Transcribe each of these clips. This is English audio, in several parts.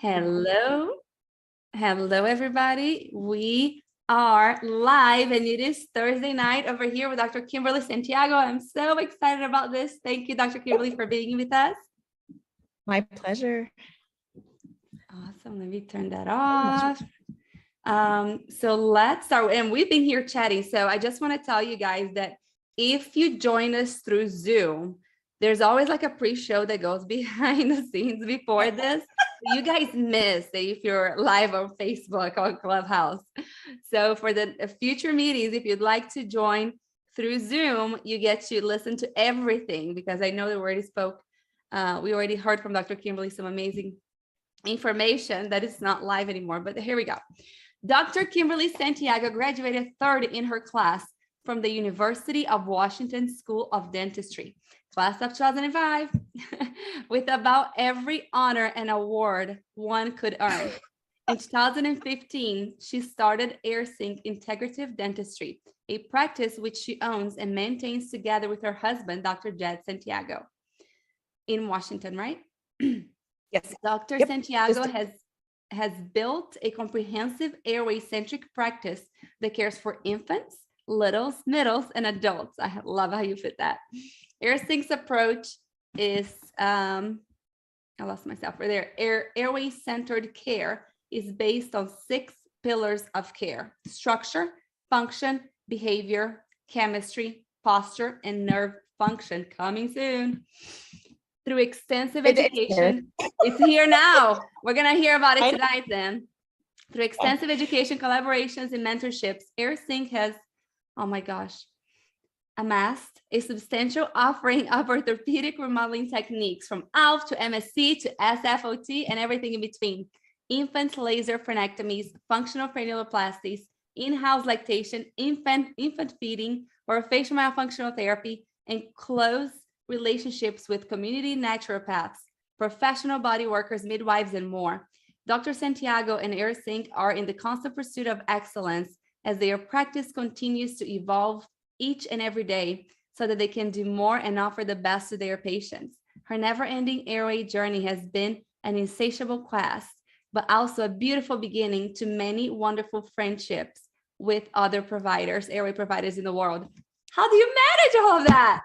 Hello. Hello, everybody. We are live and it is Thursday night over here with Dr. Kimberly Santiago. I'm so excited about this. Thank you, Dr. Kimberly, for being with us. My pleasure. Awesome. Let me turn that off. So let's start. And we've been here chatting. So I just want to tell you guys that if you join us through Zoom, there's always like a pre-show that goes behind the scenes before this. You guys miss if you're live on Facebook or Clubhouse. So for the future meetings, if you'd like to join through Zoom, you get to listen to everything, because I know that we already heard from Dr. Kimberly some amazing information that is not live anymore, but here we go. Dr. Kimberly Santiago graduated third in her class from the University of Washington School of Dentistry, class of 2005, with about every honor and award one could earn. In 2015, she started AirSync Integrative Dentistry, a practice which she owns and maintains together with her husband, Dr. Jed Santiago, in Washington, right? Yes. Dr. Santiago has built a comprehensive airway-centric practice that cares for infants, littles, middles, and adults. I love how you fit that. AirSync's approach is, I lost myself right there. Airway-centered care is based on 6 pillars of care: structure, function, behavior, chemistry, posture, and nerve function. Coming soon. Through extensive education, it's here now. We're gonna hear about it tonight then. Through extensive education, collaborations, and mentorships, AirSync has, oh my gosh, amassed a substantial offering of orthopedic remodeling techniques, from ALF to MSC to SFOT and everything in between. Infant laser frenectomies, functional frenuloplasties, in-house lactation, infant feeding, or facial myofunctional therapy, and close relationships with community naturopaths, professional body workers, midwives, and more. Dr. Santiago and AirSync are in the constant pursuit of excellence as their practice continues to evolve each and every day so that they can do more and offer the best to their patients. Her never-ending airway journey has been an insatiable quest, but also a beautiful beginning to many wonderful friendships with other providers, airway providers in the world. How do you manage all of that?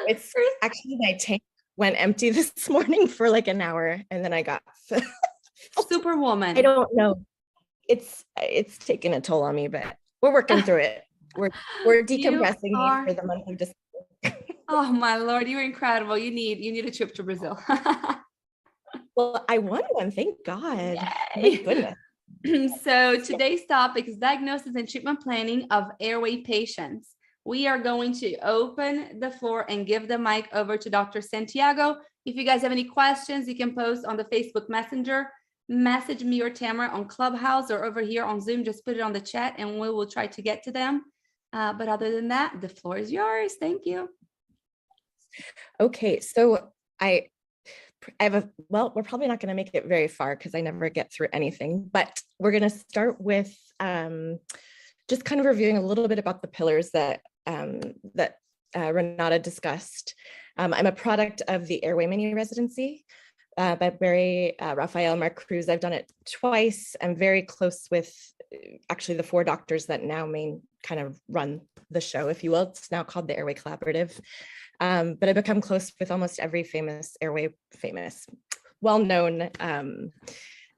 It's actually, my tank went empty this morning for like an hour, and then I got Superwoman. I don't know. It's taken a toll on me, but we're working through it. We're decompressing for the month of December. Oh my Lord, you're incredible. You need a trip to Brazil. Well, I won one, thank God. Yay. Thank goodness. So today's topic is diagnosis and treatment planning of airway patients. We are going to open the floor and give the mic over to Dr. Santiago. If you guys have any questions, you can post on the Facebook Messenger, message me or Tamara on Clubhouse, or over here on Zoom. Just put it on the chat and we will try to get to them. But other than that, the floor is yours. Thank you. Okay, so I have well, we're probably not going to make it very far because I never get through anything, but we're going to start with just kind of reviewing a little bit about the pillars that Renata discussed. I'm a product of the Airway mini residency by Barry, Raphael, and Mark Cruz. I've done it twice. I'm very close with actually the 4 doctors that now kind of run the show, if you will. It's now called the Airway Collaborative. But I've become close with almost every well-known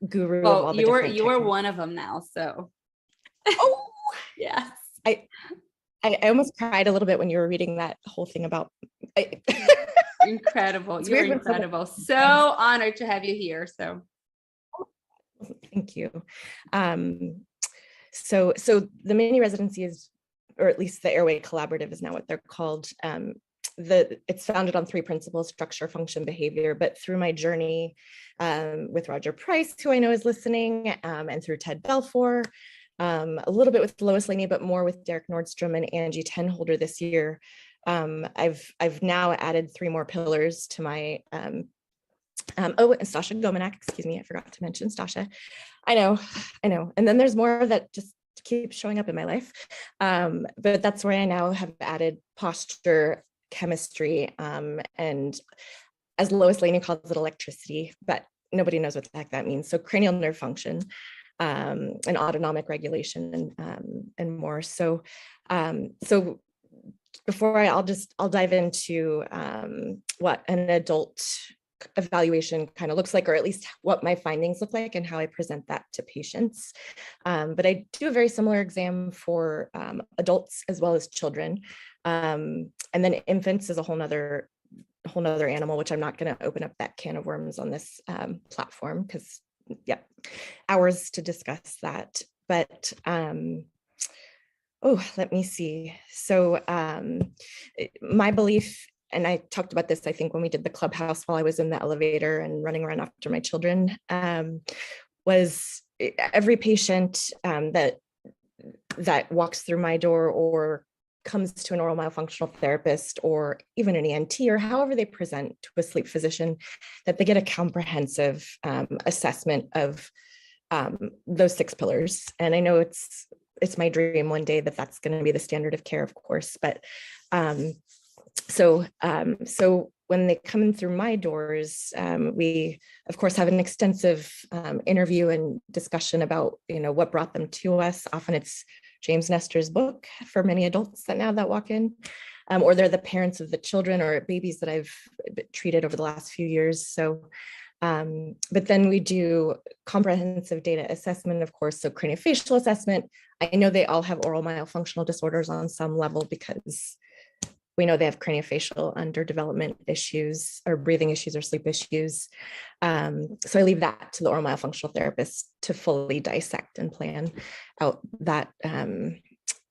guru. Oh, of all the you are one of them now, so. Oh, yes. I almost cried a little bit when you were reading that whole thing about. Incredible. You're incredible. So honored to have you here. So. Thank you. So the mini residency is, or at least the Airway Collaborative is now what they're called. It's founded on 3 principles: structure, function, behavior. But through my journey with Roger Price, who I know is listening, and through Ted Belfour, a little bit with Lois Laney, but more with Derek Nordstrom and Angie Tenholder this year. I've now added 3 more pillars to my, and Stasha Gomanak, excuse me, I forgot to mention Stasha. I know. And then there's more that just keep showing up in my life. But that's where I now have added posture, chemistry, and as Lois Laney calls it, electricity. But nobody knows what the heck that means. So cranial nerve function, and autonomic regulation, and more. So, so before I'll dive into what an adult evaluation kind of looks like, or at least what my findings look like and how I present that to patients. But I do a very similar exam for adults as well as children. And then infants is a whole nother animal, which I'm not going to open up that can of worms on this platform, because hours to discuss that. But let me see. So my belief, and I talked about this, I think, when we did the clubhouse while I was in the elevator and running around after my children, was every patient that walks through my door or comes to an oral myofunctional therapist or even an ENT, or however they present to a sleep physician, that they get a comprehensive assessment of those 6 pillars. And I know it's my dream one day that that's going to be the standard of care, of course, but so when they come in through my doors, we of course have an extensive interview and discussion about, what brought them to us. Often it's James Nestor's book for many adults that walk in, or they're the parents of the children or babies that I've treated over the last few years. So, but then we do comprehensive data assessment, of course, so craniofacial assessment. I know they all have oral myofunctional disorders on some level, because we know they have craniofacial underdevelopment issues or breathing issues or sleep issues. So I leave that to the oral myofunctional therapist to fully dissect and plan out that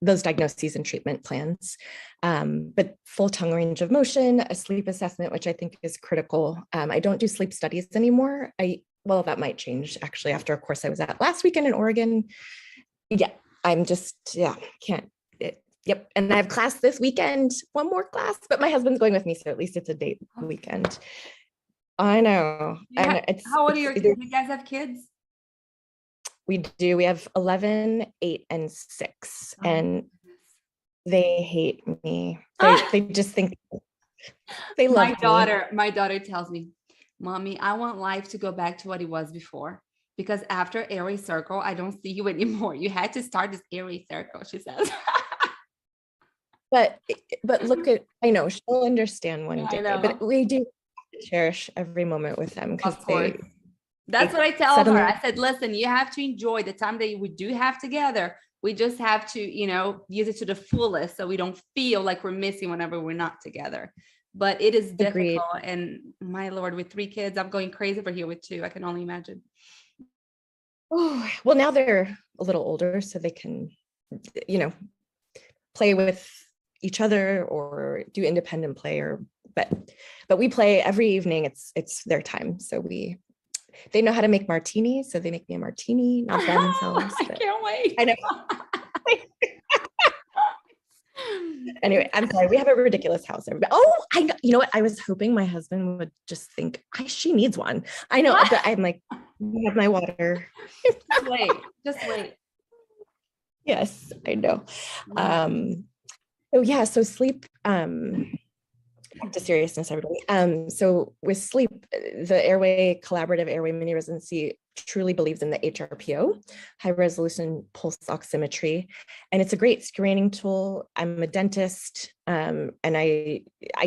those diagnoses and treatment plans. But full tongue range of motion, a sleep assessment, which I think is critical. I don't do sleep studies anymore. Well, that might change actually after a course I was at last weekend in Oregon. I'm just, can't. Yep. And I have class this weekend, one more class, but my husband's going with me. So at least it's a date weekend. I know. How old are your kids? You guys have kids? We do. We have 11, 8, and 6. And they hate me. They just think they love me. My daughter tells me, Mommy, I want life to go back to what it was before. Because after Airway Circle, I don't see you anymore. You had to start this Airway Circle, she says. But look at, I know she'll understand one day, but we do cherish every moment with them, because that's what I tell her. I said, listen, you have to enjoy the time that we do have together. We just have to, use it to the fullest, so we don't feel like we're missing whenever we're not together. But it is difficult. Agreed. And my Lord, with 3 kids, I'm going crazy over here with 2. I can only imagine. Oh, well, now they're a little older, so they can, play with each other or do independent play, but we play every evening. It's their time. So they know how to make martinis. So they make me a martini, not by themselves. I can't wait. I know. Anyway, I'm sorry. We have a ridiculous house. You know what? I was hoping my husband would just think she needs one. I know, but I'm like, I have my water. Just wait. Yes, I know. So sleep, back to seriousness, everybody. So with sleep, the Airway Collaborative Airway Mini Residency truly believes in the HRPO, high resolution pulse oximetry, and it's a great screening tool. I'm a dentist, and I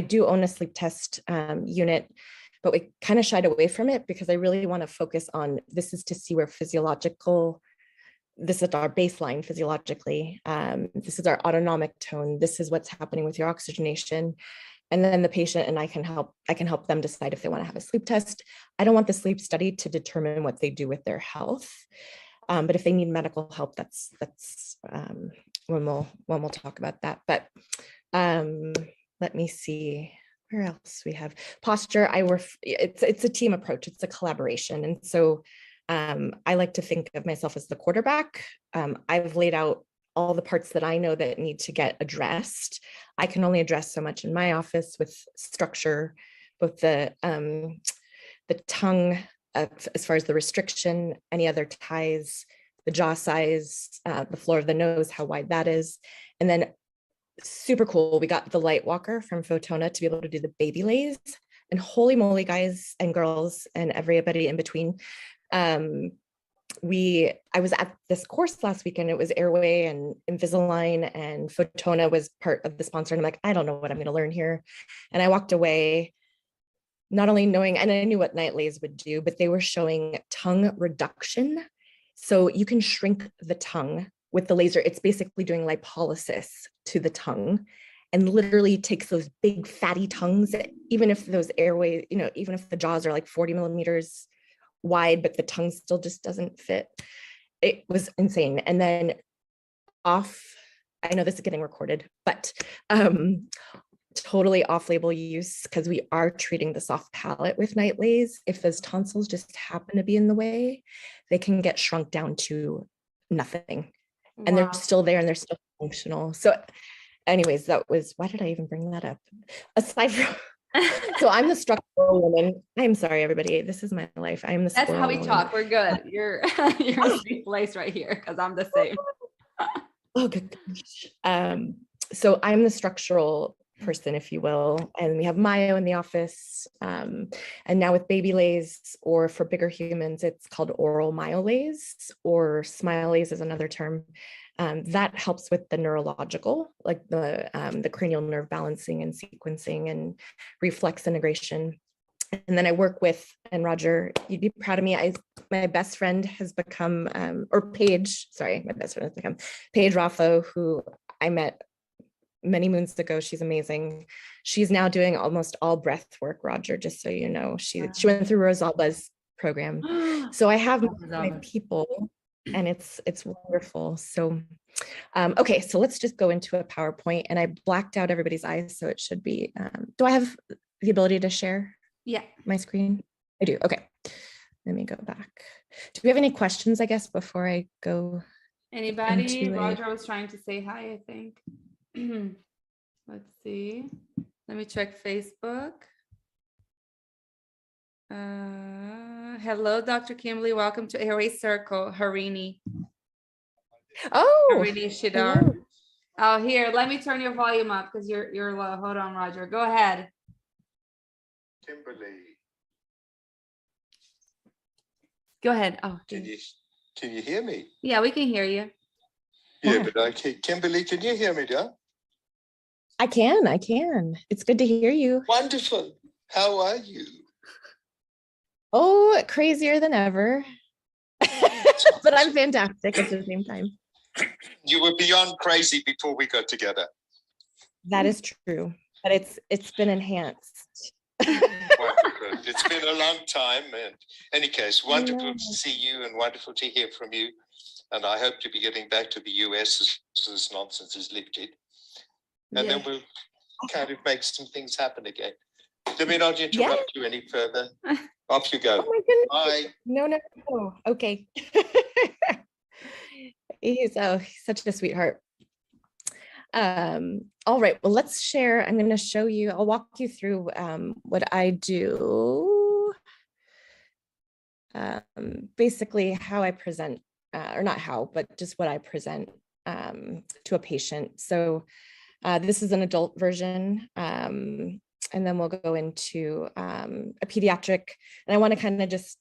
do own a sleep test unit, but we kind of shied away from it because I really want to focus on, this is to see where this is our baseline physiologically. This is our autonomic tone. This is what's happening with your oxygenation. And then the patient and I can help them decide if they want to have a sleep test. I don't want the sleep study to determine what they do with their health. But if they need medical help, that's when we'll talk about that. But let me see where else we have posture. It's a team approach. It's a collaboration. And so I like to think of myself as the quarterback. I've laid out all the parts that I know that need to get addressed. I can only address so much in my office with structure, both the tongue, as far as the restriction, any other ties, the jaw size, the floor of the nose, how wide that is. And then super cool, we got the light walker from Photona to be able to do the baby lays. And holy moly, guys and girls and everybody in between. I was at this course last weekend. It was Airway and Invisalign, and Photona was part of the sponsor. And I'm like, I don't know what I'm going to learn here. And I walked away not only knowing, and I knew what nightlays would do, but they were showing tongue reduction. So you can shrink the tongue with the laser. It's basically doing lipolysis to the tongue and literally takes those big fatty tongues, even if those airways, even if the jaws are like 40 millimeters wide, but the tongue still just doesn't fit. It was insane. And then I know this is getting recorded, but totally off-label use, because we are treating the soft palate with nightlays. If those tonsils just happen to be in the way, they can get shrunk down to nothing. And they're still there and they're still functional. So anyways, why did I even bring that up? Aside from, so I'm the structural woman. I'm sorry, everybody. This is my life. I'm the That's how we woman. talk. We're good. You're in a safe place right here, because I'm the same. Oh, good gosh. So I'm the structural person, if you will, and we have Mayo in the office, and now with baby lays, or for bigger humans, it's called oral myolays, or smile lays is another term. That helps with the neurological, like the cranial nerve balancing and sequencing and reflex integration. And then I work with, and Roger, you'd be proud of me, my best friend has become, my best friend has become Paige Raffo, who I met many moons ago. She's amazing. She's now doing almost all breath work, Roger, just so you know. She went through Rosalba's program. So I have my people, and it's wonderful. So okay, so let's just go into a PowerPoint, and I blacked out everybody's eyes, so it should be, do I have the ability to share my screen? I do. Okay, let me go back. Do we have any questions, I guess, before I go? Anybody? Roger was trying to say hi, I think. Let's see. Let me check Facebook. Hello, Dr. Kimberly. Welcome to Airway Circle. Harini. Oh, Harini Shidar. Oh, here, let me turn your volume up, because you're low. Hold on, Roger. Go ahead. Kimberly. Go ahead. Oh, can you hear me? Yeah, we can hear you. Yeah, but Kimberly, can you hear me, dear? I can. It's good to hear you. Wonderful. How are you? Oh, crazier than ever. But I'm fantastic at the same time. You were beyond crazy before we got together. That is true, but it's been enhanced. Wonderful. It's been a long time. In any case, wonderful to see you and wonderful to hear from you. And I hope to be getting back to the US as this nonsense is lifted. And then we'll kind of make some things happen again. Let me not interrupt you any further. Off you go. Oh my goodness. Bye. No. Okay. He's such a sweetheart. All right, well, let's share. I'm going to show you, I'll walk you through what I do. Basically how I present, or not how, but just what I present to a patient. So this is an adult version, and then we'll go into a pediatric, and I want to kind of just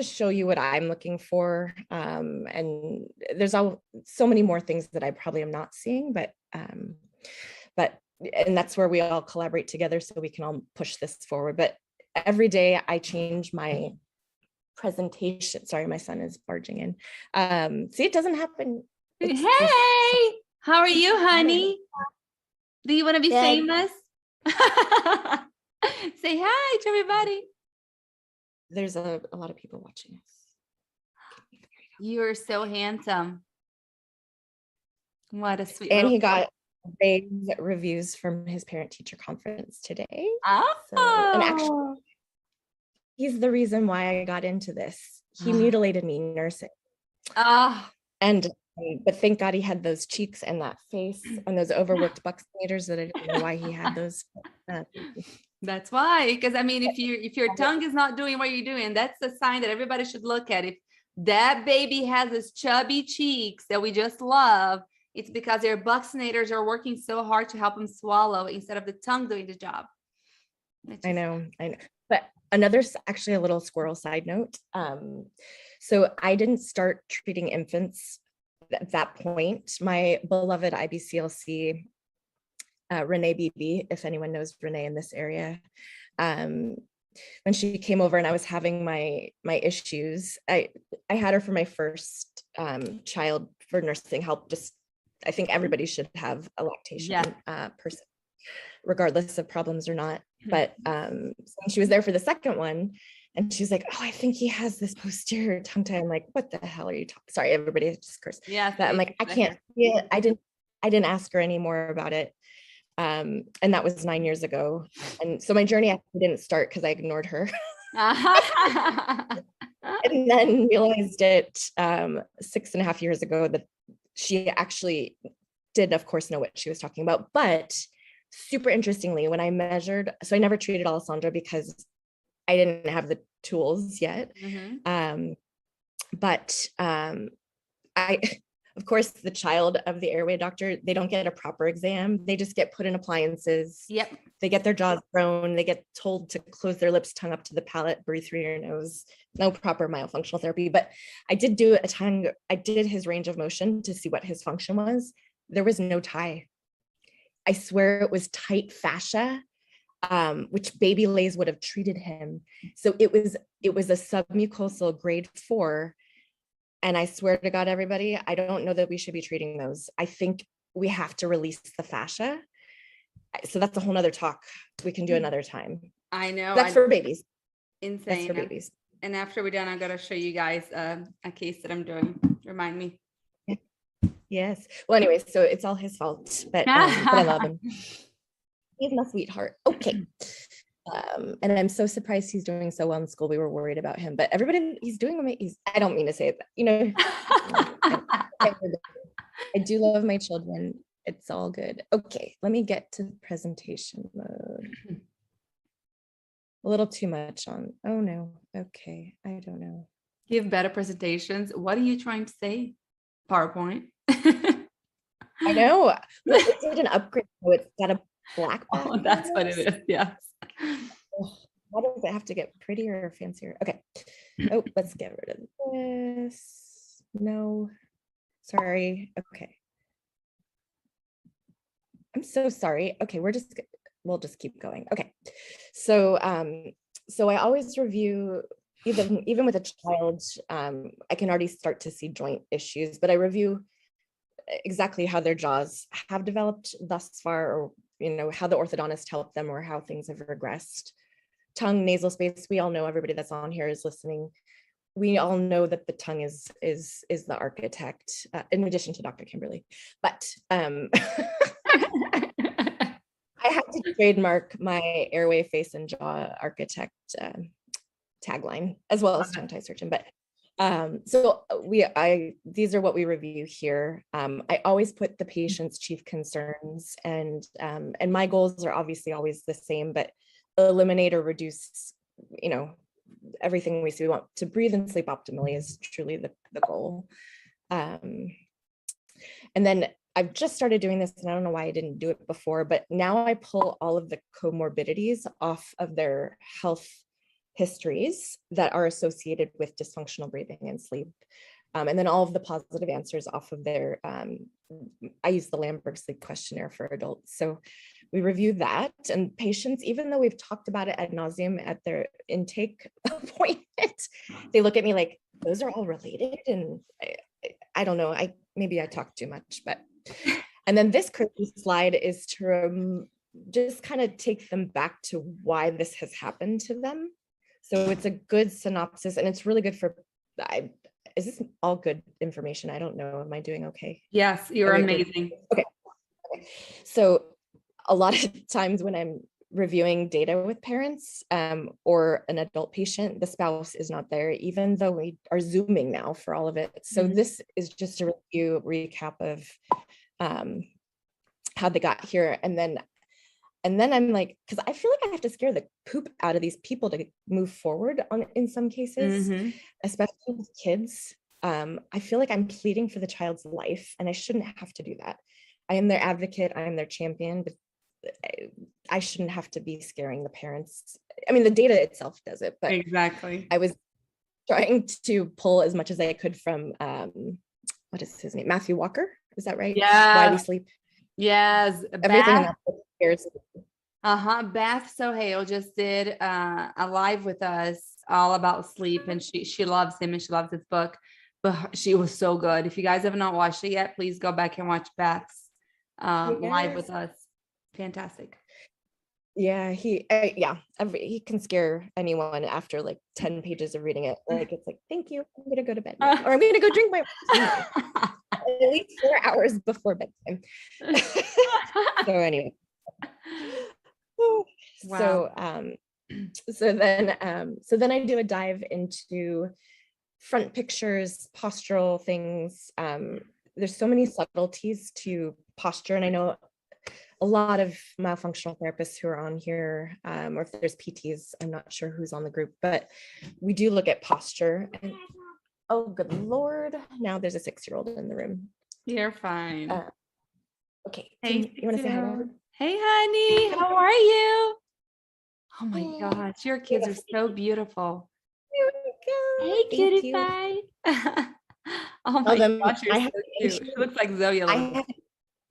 show you what I'm looking for. And there's so many more things that I probably am not seeing, but and that's where we all collaborate together so we can all push this forward. But every day I change my presentation. Sorry, my son is barging in. See, it doesn't happen. Hey, how are you, honey? Do you want to be famous? Say hi to everybody. There's a lot of people watching us. You're so handsome. What a sweet. And he got rave reviews from his parent-teacher conference today. Oh. So, and actually, he's the reason why I got into this. He mutilated me nursing. But thank God he had those cheeks and that face and those overworked buccinators that I didn't know why he had those. That's why, because I mean, if your tongue is not doing what you're doing, that's a sign that everybody should look at. If that baby has those chubby cheeks that we just love, it's because their buccinators are working so hard to help them swallow instead of the tongue doing the job. I know. But actually a little squirrel side note. So I didn't start treating infants at that point. My beloved IBCLC, Renee Beebe, if anyone knows Renee in this area, when she came over and I was having my issues, I had her for my first child for nursing help. I think everybody should have a lactation person, regardless of problems or not. But so she was there for the second one, and she's like, "Oh, I think he has this posterior tongue tie." I'm like, "What the hell are you talking?" Sorry, everybody, just curse. Yeah, But I'm like, I can't. Yeah, I didn't ask her any more about it. And that was 9 years ago. And so my journey actually didn't start because I ignored her. And then realized it 6.5 years ago that she actually did, of course, know what she was talking about. But super interestingly, when I measured, so I never treated Alessandra because I didn't have the tools yet. But I, of course, the child of the airway doctor, they don't get a proper exam. They just get put in appliances. Yep. They get their jaws thrown. They get told to close their lips, tongue up to the palate, breathe through your nose. No proper myofunctional therapy. But I did do I did his range of motion to see what his function was. There was no tie. I swear it was tight fascia, which baby lays would have treated him. So it was a submucosal grade 4. And I swear to God, everybody, I don't know that we should be treating those. I think we have to release the fascia. So that's a whole nother talk we can do another time. I know. That's for babies. Insane. That's for babies. And after we're done, I'm going to show you guys a case that I'm doing. Remind me. Yes. Well, anyway, so it's all his fault, but I love him. He's my sweetheart. Okay. And I'm so surprised he's doing so well in school. We were worried about him, but he's doing amazing. I don't mean to say it, I do love my children. It's all good. Okay, let me get to presentation mode. A little too much on. Oh no. Okay, I don't know. Give better presentations. What are you trying to say? PowerPoint. I know. It did an upgrade. So it's got a black box. Oh, that's what it is. Yes. Why does it have to get prettier or fancier? Okay. Oh, let's get rid of this. No. Sorry. Okay. I'm so sorry. Okay, we'll just keep going. Okay. So I always review, even with a child, I can already start to see joint issues, but I review exactly how their jaws have developed thus far, or how the orthodontist helped them, or how things have regressed. Tongue, nasal space, we all know, everybody that's on here is listening. We all know that the tongue is the architect, in addition to Dr. Kimberly. But I have to trademark my airway, face, and jaw architect tagline, as well as tongue tie surgeon. But these are what we review here. I always put the patient's chief concerns, and my goals are obviously always the same, but eliminate or reduce, everything we see. We want to breathe and sleep optimally is truly the goal. And then I've just started doing this, and I don't know why I didn't do it before, but now I pull all of the comorbidities off of their health histories that are associated with dysfunctional breathing and sleep. And then all of the positive answers off of their, I use the Lamberg Sleep Questionnaire for adults. So we review that, and patients, even though we've talked about it ad nauseum at their intake appointment, they look at me like, those are all related. And I don't know, maybe I talk too much, but, and then this crazy slide is to just kind of take them back to why this has happened to them. So it's a good synopsis, and it's really good for, is this all good information? I don't know. Am I doing okay? Yes, you're amazing. Okay. So a lot of times when I'm reviewing data with parents or an adult patient, the spouse is not there, even though we are Zooming now for all of it. So this is just a recap of how they got here. And then I'm like, because I feel like I have to scare the poop out of these people to move forward in some cases, especially with kids. I feel like I'm pleading for the child's life, and I shouldn't have to do that. I am their advocate. I am their champion, but I shouldn't have to be scaring the parents. I mean, the data itself does it, but Exactly. I was trying to pull as much as I could from what is his name? Matthew Walker. Is that right? Why We Yeah. Sleep. Yes. Everything in Beth. that book scares me. Beth Sohail just did a live with us all about sleep, and she loves him and she loves his book. But she was so good. If you guys have not watched it yet, please go back and watch Beth's live with us. Fantastic. Yeah, he can scare anyone after like 10 pages of reading it. Like, it's like, thank you, I'm gonna go to bed now. Or I'm gonna go drink my at least 4 hours before bedtime. So anyway. Wow. So then I do a dive into front pictures, postural things. There's so many subtleties to posture, and I know a lot of myofunctional therapists who are on here, or if there's PTs, I'm not sure who's on the group, but we do look at posture. And oh, good Lord, now there's a 6-year-old in the room. You're fine. Okay, Hey, you want to say hi to her? Hey, honey, how are you? Oh my gosh, your kids are so beautiful. Hey, cutie pie. Oh my gosh, you're so cute. She looks like Zoe a little bit,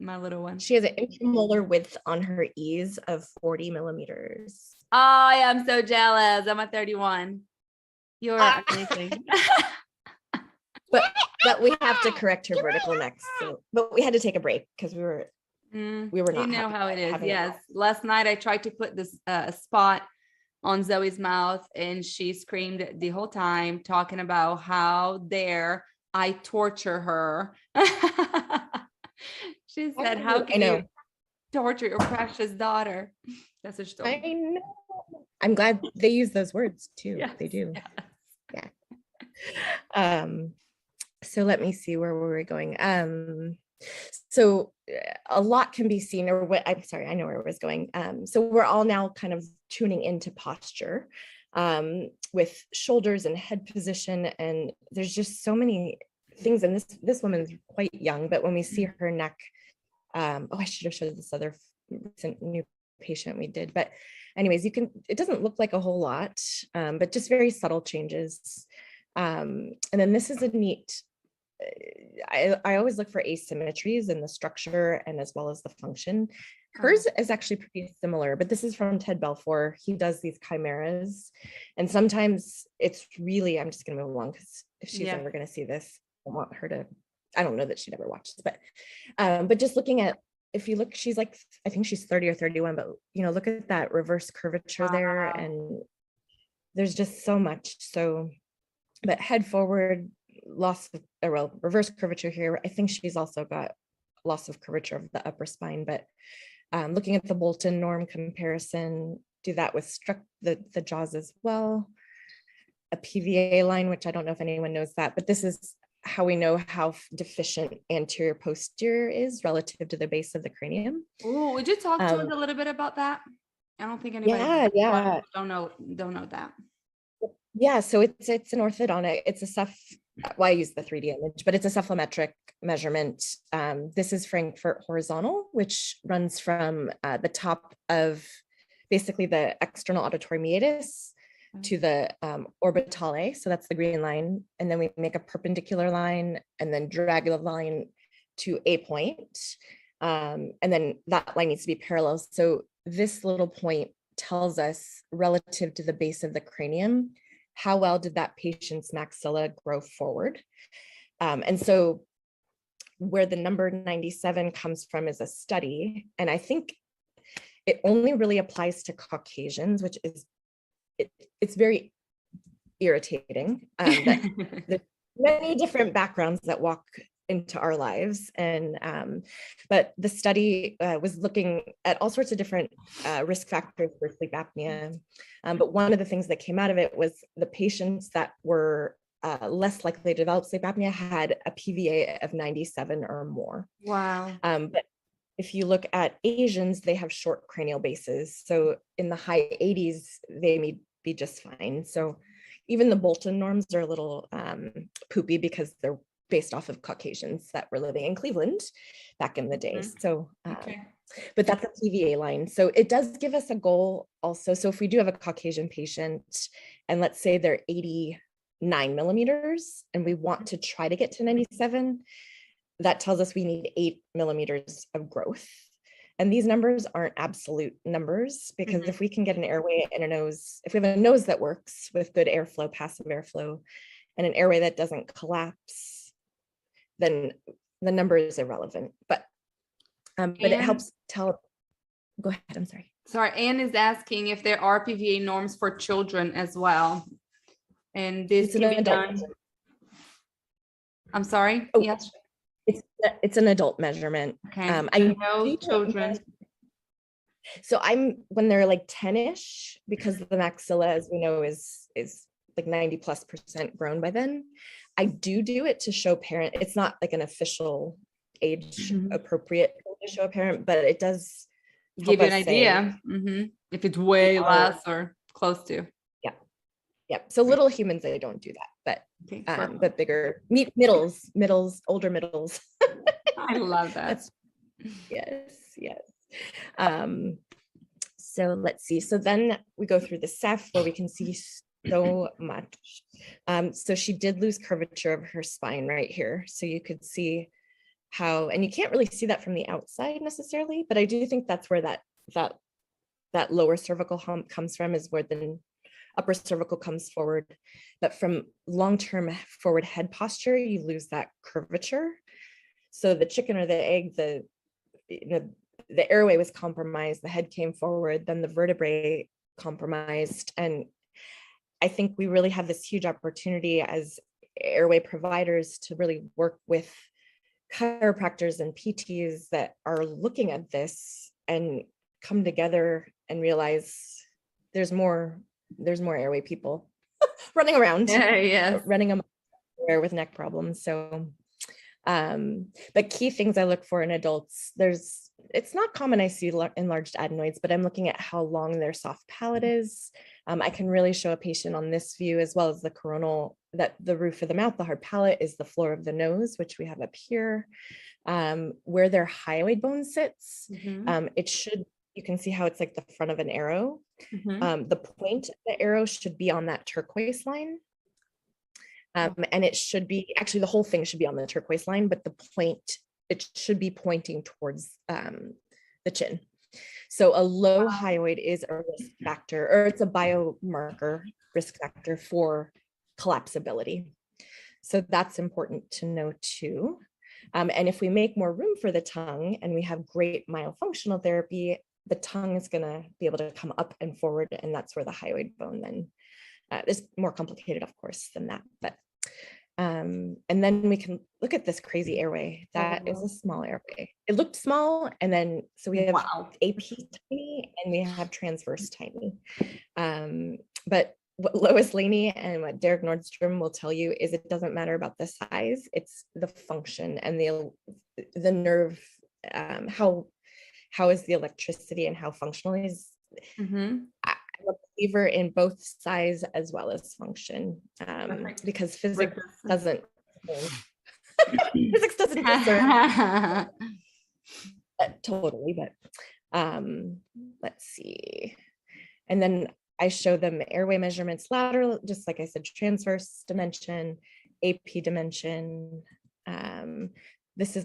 my little one. She has an intramolar width on her E's of 40 millimeters. Oh, I am so jealous. I'm a 31. You're amazing. But we have to correct her vertical next. So, but we had to take a break because we were not. You know how it is. Yes. Last night I tried to put this spot on Zoe's mouth, and she screamed the whole time, talking about how dare I torture her. She said, "How can you torture your precious daughter?" That's what she told me. I know. I'm glad they use those words too. Yes, they do. Yes. Yeah. So let me see, where were we going? So a lot can be seen, or what, I'm sorry, I know where it was going. So we're all now kind of tuning into posture with shoulders and head position. And there's just so many things. And this woman's quite young, but when we see her neck, I should have showed this other recent new patient we did. But anyways, it doesn't look like a whole lot, but just very subtle changes. And then this is a neat, I always look for asymmetries in the structure and as well as the function. Hers is actually pretty similar, but this is from Ted Belfour. He does these chimeras, and sometimes it's really, I'm just going to move along because if she's ever going to see this, I want her to, I don't know that she'd ever watch this, but just looking at, if you look, she's like, I think she's 30 or 31, but look at that reverse curvature there, and there's just so much. So, but head forward, reverse curvature here. I think she's also got loss of curvature of the upper spine, but looking at the Bolton norm comparison, do that with the jaws as well. A PVA line, which I don't know if anyone knows that, but this is how we know how deficient anterior posterior is relative to the base of the cranium. Oh, would you talk to us a little bit about that? I don't think anybody don't know that. Yeah, so it's an orthodontic, it's a I use the 3D image, but it's a cephalometric measurement. This is Frankfurt horizontal, which runs from the top of basically the external auditory meatus to the orbitale. So that's the green line. And then we make a perpendicular line and then drag the line to a point. And then that line needs to be parallel. So this little point tells us relative to the base of the cranium, how well did that patient's maxilla grow forward? And so where the number 97 comes from is a study, and I think it only really applies to Caucasians, which is, it's very irritating. There's many different backgrounds that walk into our lives, and but the study was looking at all sorts of different risk factors for sleep apnea, but one of the things that came out of it was the patients that were less likely to develop sleep apnea had a PVA of 97 or more. Wow. But if you look at Asians, they have short cranial bases, so in the high 80s they may be just fine. So even the Bolton norms are a little poopy because they're based off of Caucasians that were living in Cleveland back in the day. So, Okay. but that's a PVA line. So it does give us a goal also. So if we do have a Caucasian patient and let's say they're 89 millimeters and we want to try to get to 97, that tells us we need 8 millimeters of growth. And these numbers aren't absolute numbers, because if we can get an airway and a nose, if we have a nose that works with good airflow, passive airflow, and an airway that doesn't collapse, then the number is irrelevant. But it helps tell. Go ahead. I'm sorry. Sorry, Anne is asking if there are PVA norms for children as well, and this can be done. I'm sorry. Oh, Yes. It's an adult measurement. Okay. I know children. So when they're like 10-ish, because the maxilla, as we know, is like 90+% grown by then. I do it to show parent. It's not like an official age appropriate to show a parent, but it does give you an idea if it's way less or close to. Yeah. So little humans, they don't do that, but bigger middles, older middles. I love that. Yes. So let's see. So then we go through the Ceph where we can see so much. So she did lose curvature of her spine right here. So you could see how, and you can't really see that from the outside necessarily, but I do think that's where that lower cervical hump comes from, is where the upper cervical comes forward. But from long-term forward head posture, you lose that curvature. So the chicken or the egg, the airway was compromised, the head came forward, then the vertebrae compromised. And I think we really have this huge opportunity as airway providers to really work with chiropractors and PTs that are looking at this and come together and realize there's more airway people running around, running them with neck problems. So, but key things I look for in adults, it's not common I see enlarged adenoids, but I'm looking at how long their soft palate is. I can really show a patient on this view, as well as the coronal, that the roof of the mouth, the hard palate, is the floor of the nose, which we have up here, where their hyoid bone sits. You can see how it's like the front of an arrow. The point of the arrow should be on that turquoise line. And it should be, actually the whole thing should be on the turquoise line, but the point, it should be pointing towards the chin. So a low hyoid is a risk factor, or it's a biomarker risk factor for collapsibility. So that's important to know too. And if we make more room for the tongue and we have great myofunctional therapy, the tongue is going to be able to come up and forward, and that's where the hyoid bone then is more complicated, of course, than that. But and then we can look at this crazy airway. That is a small airway. It looked small, and then so we have AP tiny and we have transverse tiny. But what Lois Laney and what Derek Nordstrom will tell you is it doesn't matter about the size; it's the function and the nerve. How is the electricity and how functional is? I'm a believer in both size as well as function, because physics doesn't discern totally. But let's see, and then I show them airway measurements, lateral, just like I said, transverse dimension, AP dimension. This is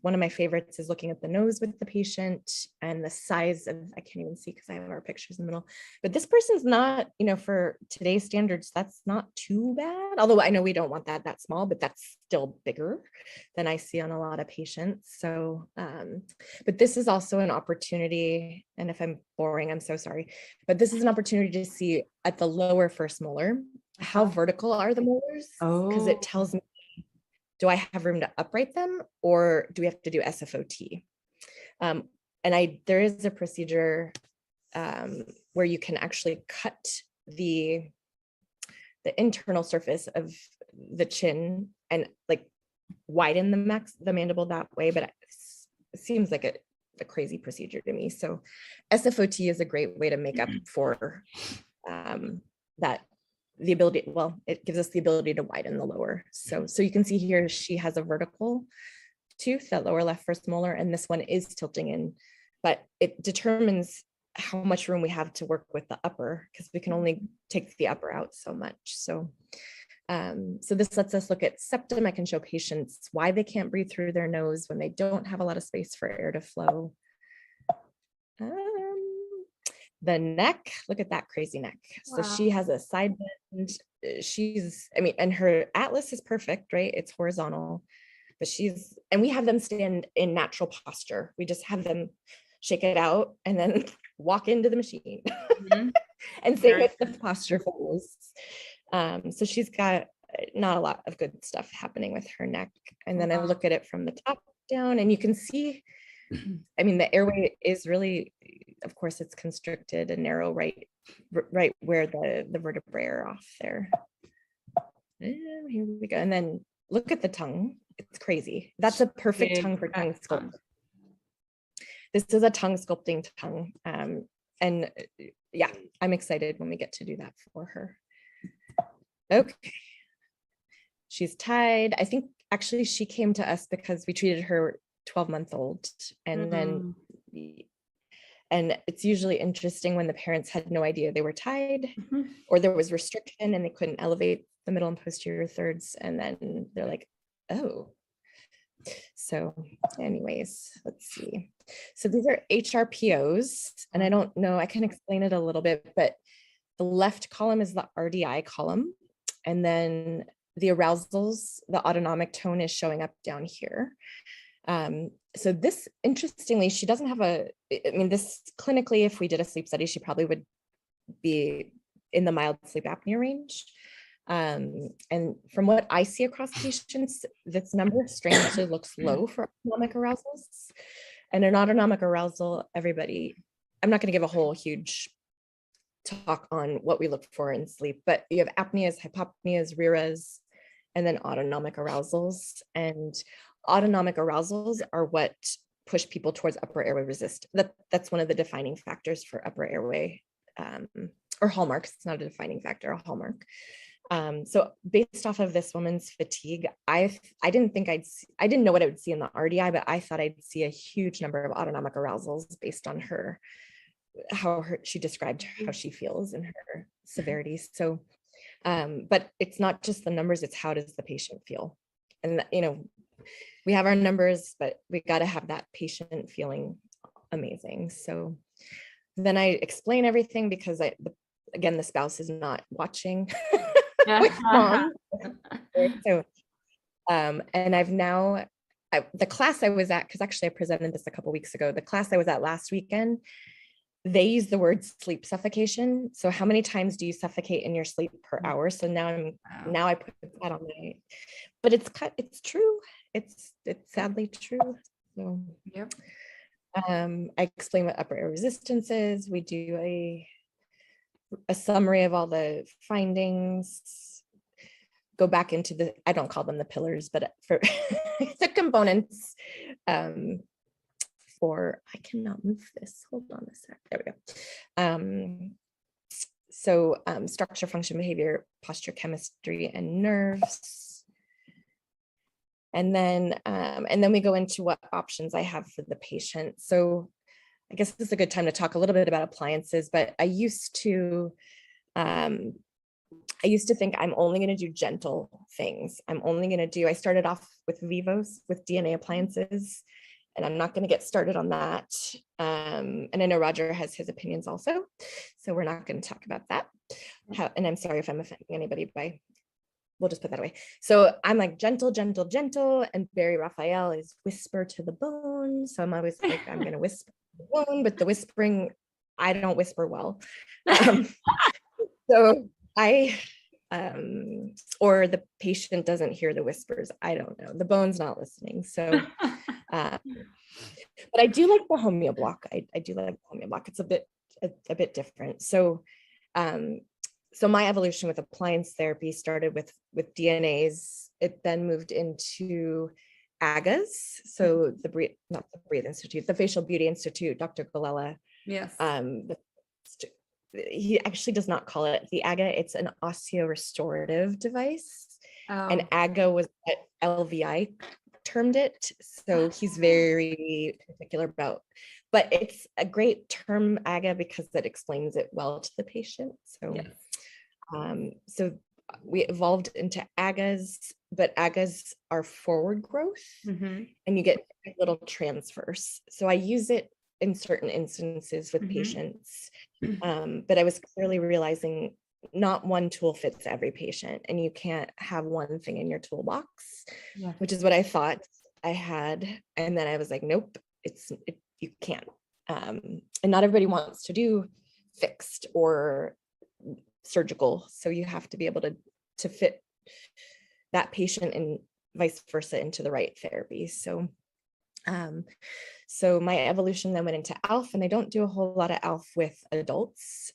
one of my favorites, is looking at the nose with the patient and the size of, I can't even see because I have our pictures in the middle, but this person's not, for today's standards, that's not too bad. Although I know we don't want that small, but that's still bigger than I see on a lot of patients. So, but this is also an opportunity, and if I'm boring, I'm so sorry, but this is an opportunity to see at the lower first molar, how vertical are the molars? Because it tells me, do I have room to upright them, or do we have to do SFOT? And there is a procedure where you can actually cut the internal surface of the chin and like widen the mandible that way, but it seems like a crazy procedure to me. So SFOT is a great way to make up for that the ability, well, it gives us the ability to widen the lower. So you can see here, she has a vertical tooth, that lower left first molar, and this one is tilting in, but it determines how much room we have to work with the upper, because we can only take the upper out so much. So this lets us look at septum. I can show patients why they can't breathe through their nose when they don't have a lot of space for air to flow. The neck, look at that crazy neck. Wow. So she has a side bend. And her atlas is perfect, right? It's horizontal, but and we have them stand in natural posture. We just have them shake it out and then walk into the machine and say if the posture follows. So she's got not a lot of good stuff happening with her neck. And then I look at it from the top down, and you can see, I mean, the airway is really, of course, it's constricted and narrow right where the vertebrae are off there. And here we go. And then look at the tongue. It's crazy. That's a perfect tongue for tongue sculpt. This is a tongue sculpting tongue. And yeah, I'm excited when we get to do that for her. Okay. She's tied. I think actually she came to us because we treated her 12-month-old, and then it's usually interesting when the parents had no idea they were tied, or there was restriction and they couldn't elevate the middle and posterior thirds, and then they're like, oh. So anyways, let's see. So these are HRPOs, and I don't know, I can explain it a little bit, but the left column is the RDI column, and then the arousals, the autonomic tone is showing up down here. So this, interestingly, she doesn't have this clinically, if we did a sleep study, she probably would be in the mild sleep apnea range. And from what I see across patients, this number strangely looks low for autonomic arousals. And an autonomic arousal, everybody, I'm not going to give a whole huge talk on what we look for in sleep, but you have apneas, hypopneas, reras, and then autonomic arousals. And autonomic arousals are what push people towards upper airway resist. That's one of the defining factors for upper airway, or hallmarks. It's not a defining factor, a hallmark. So based off of this woman's fatigue, I didn't know what I would see in the RDI, but I thought I'd see a huge number of autonomic arousals based on she described how she feels and her severity. So, but it's not just the numbers, it's how does the patient feel? And, we have our numbers, but we got to have that patient feeling amazing. So then I explain everything because again, the spouse is not watching with mom. So, and I've now, the class I was at, because actually I presented this a couple of weeks ago, the class I was at last weekend, they use the word sleep suffocation. So how many times do you suffocate in your sleep per hour? So now I put that on but it's true. It's sadly true. So yep. I explain what upper air resistance is. We do a summary of all the findings, go back into I don't call them the pillars, but for the components, I cannot move this. Hold on a sec. There we go. So structure, function, behavior, posture, chemistry, and nerves. And then we go into what options I have for the patient. So I guess this is a good time to talk a little bit about appliances, but I used to think I'm only going to do gentle things. I started off with Vivos, with DNA appliances, and I'm not going to get started on that. And I know Roger has his opinions also, so we're not going to talk about that. And I'm sorry if I'm offending anybody we'll just put that away. So I'm like gentle, gentle, gentle. And Barry Raphael is whisper to the bone. So I'm always like, I'm going to whisper to the bone, but the whispering, I don't whisper well. So or the patient doesn't hear the whispers. I don't know. The bone's not listening. So, but I do like the homeo block. I do like the homeo block. It's a bit different. So, so my evolution with appliance therapy started with DNAs. It then moved into AGAs. So not the Breathe Institute, the Facial Beauty Institute, Dr. Galella. Yes. he actually does not call it the AGA. It's an osteorestorative device. And Oh, AGA was what LVI termed it. So he's very particular about, but it's a great term, AGA, because that explains it well to the patient. So, yes. so we evolved into AGAs, but AGAs are forward growth, Mhm, and you get little transfers. So I use it in certain instances with mhm. patients, but I was clearly realizing not one tool fits every patient, and you can't have one thing in your toolbox, Yeah. which is what I thought I had. And then I was like, nope, you can't. And not everybody wants to do fixed or surgical. So you have to be able to fit that patient and vice versa into the right therapy. So so my evolution then went into ALF, and I don't do a whole lot of ALF with adults.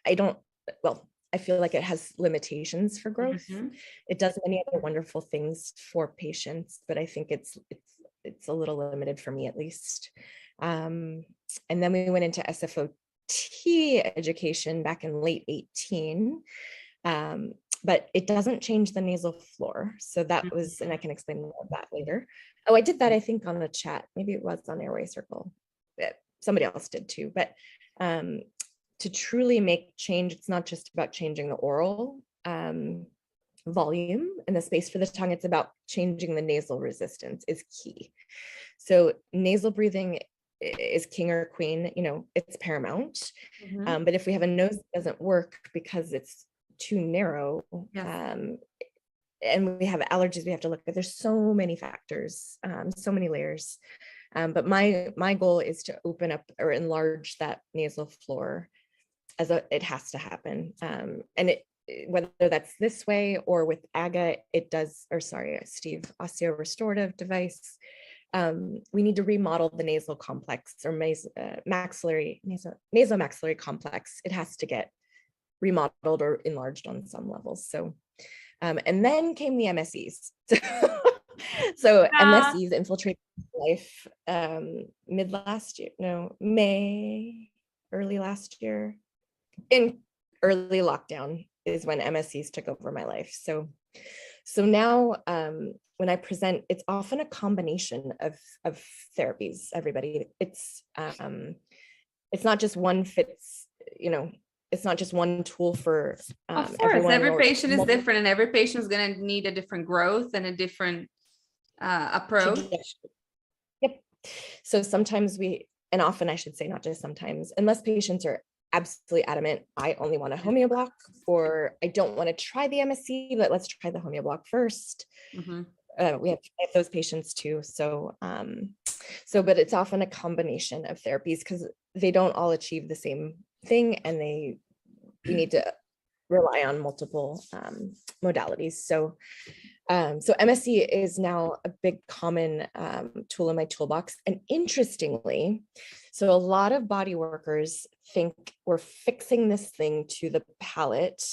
I don't, well, I feel like it has limitations for growth. Mhm. It does many other wonderful things for patients, but I think it's a little limited for me at least. And then we went into SFOT education back in late 18. But it doesn't change the nasal floor. So that was, and I can explain more of that later. Oh, I did that, I think, on a chat. Maybe it was on Airway Circle. Somebody else did too. But to truly make change, it's not just about changing the oral volume and the space for the tongue. It's about changing the nasal resistance is key. So nasal breathing is king or queen, it's paramount. Mhm. But if we have a nose that doesn't work because it's too narrow, Yes. and we have allergies we have to look at, there's so many factors, so many layers. But my goal is to open up or enlarge that nasal floor it has to happen. And whether that's this way or with AGA, it does, or sorry, Steve, osteorestorative device. We need to remodel the nasal complex or nasomaxillary complex. It has to get remodeled or enlarged on some levels. So, and then came the MSEs. So MSEs infiltrated life early last year. In early lockdown is when MSEs took over my life. So now when I present, it's often a combination of therapies, everybody. It's not just one fits, it's not just one tool for Of course, everyone. every or patient is multiple different, and every patient is going to need a different growth and a different approach. trajectories. Yep. So sometimes and often I should say, not just sometimes, unless patients are absolutely adamant, I only want a homeo block, or I don't want to try the MSC, but let's try the homeo block first. Mhm. We have those patients too. So, but it's often a combination of therapies because they don't all achieve the same thing, and we need to rely on multiple modalities. So MSC is now a big common tool in my toolbox. And interestingly, so a lot of body workers think we're fixing this thing to the palate,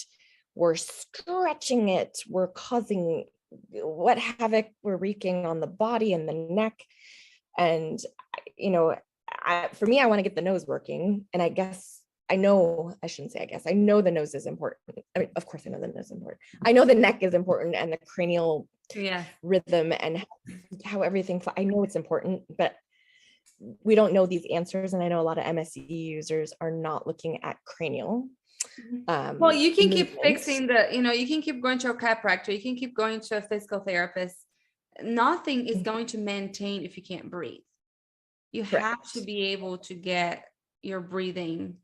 we're stretching it, we're causing what havoc we're wreaking on the body and the neck. And, for me, I want to get the nose working. And I know the nose is important. I mean, of course I know the nose is important. I know the neck is important, and the cranial rhythm and how everything, I know it's important, but we don't know these answers. And I know a lot of MSE users are not looking at cranial. Well, you can keep movement. fixing you can keep going to a chiropractor, you can keep going to a physical therapist. Nothing is going to maintain if you can't breathe. You have to be able to get your breathing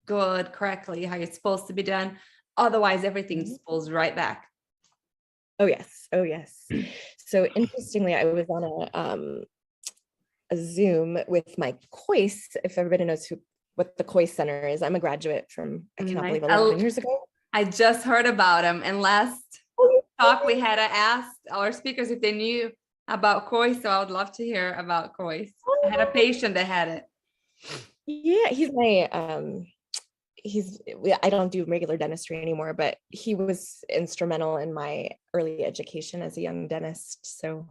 good, correctly, how you're supposed to be done. Otherwise, everything pulls right back. Oh, yes. Oh, yes. So interestingly, I was on a Zoom with my COIS, if everybody knows what the COIS Center is. I'm a graduate from, I cannot believe, 11 years ago. I just heard about them. And last talk we had, I asked our speakers if they knew about COIS. So I would love to hear about COIS. I had a patient that had it. Yeah, he's my, I don't do regular dentistry anymore, but he was instrumental in my early education as a young dentist. So,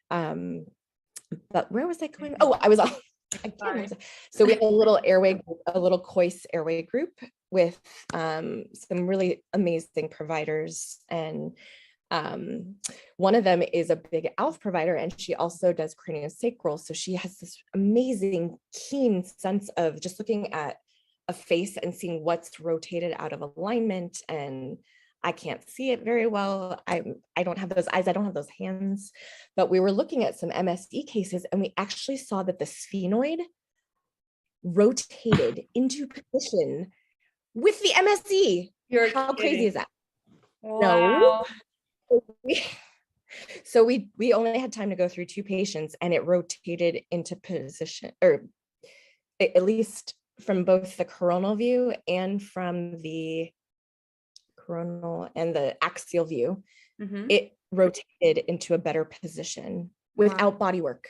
but where was I going? Oh, I was on I can't remember. So we have a little airway, a little COIS airway group with some really amazing providers. And one of them is a big ALF provider, and she also does craniosacral. So she has this amazing, keen sense of just looking at a face and seeing what's rotated out of alignment. And I can't see it very well. I don't have those eyes. I don't have those hands. But we were looking at some MSE cases, and we actually saw that the sphenoid rotated into position with the MSE. How crazy is that? Wow. No. So we only had time to go through 2 patients, and it rotated into position, or at least from both the coronal view and from the coronal and the axial view, it rotated into a better position without body work.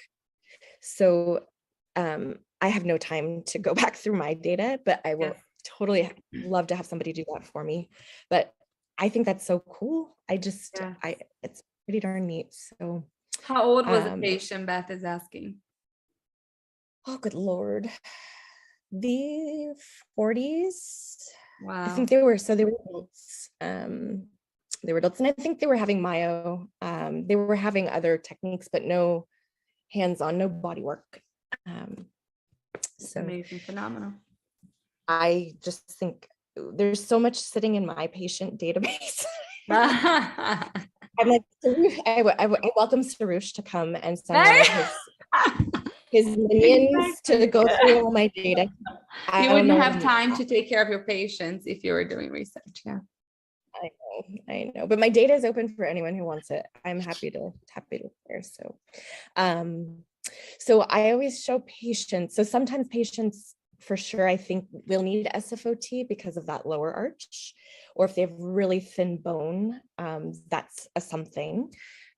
So I have no time to go back through my data, but I will totally love to have somebody do that for me. But I think that's so cool. It's pretty darn neat. So how old was the patient, Beth is asking? Oh, good Lord. The 40s. Wow. I think they were adults. They were adults, and I think they were having myo. They were having other techniques, but no hands-on, no body work. So amazing, phenomenal. I just think there's so much sitting in my patient database. I'm like, I welcome Sarush to come and send one of his minions to go through all my data. You wouldn't have time to take care of your patients if you were doing research. Yeah. I know, but my data is open for anyone who wants it. I'm happy to share. So I always show patients. So sometimes patients, for sure, I think will need SFOT because of that lower arch, or if they have really thin bone, that's a something.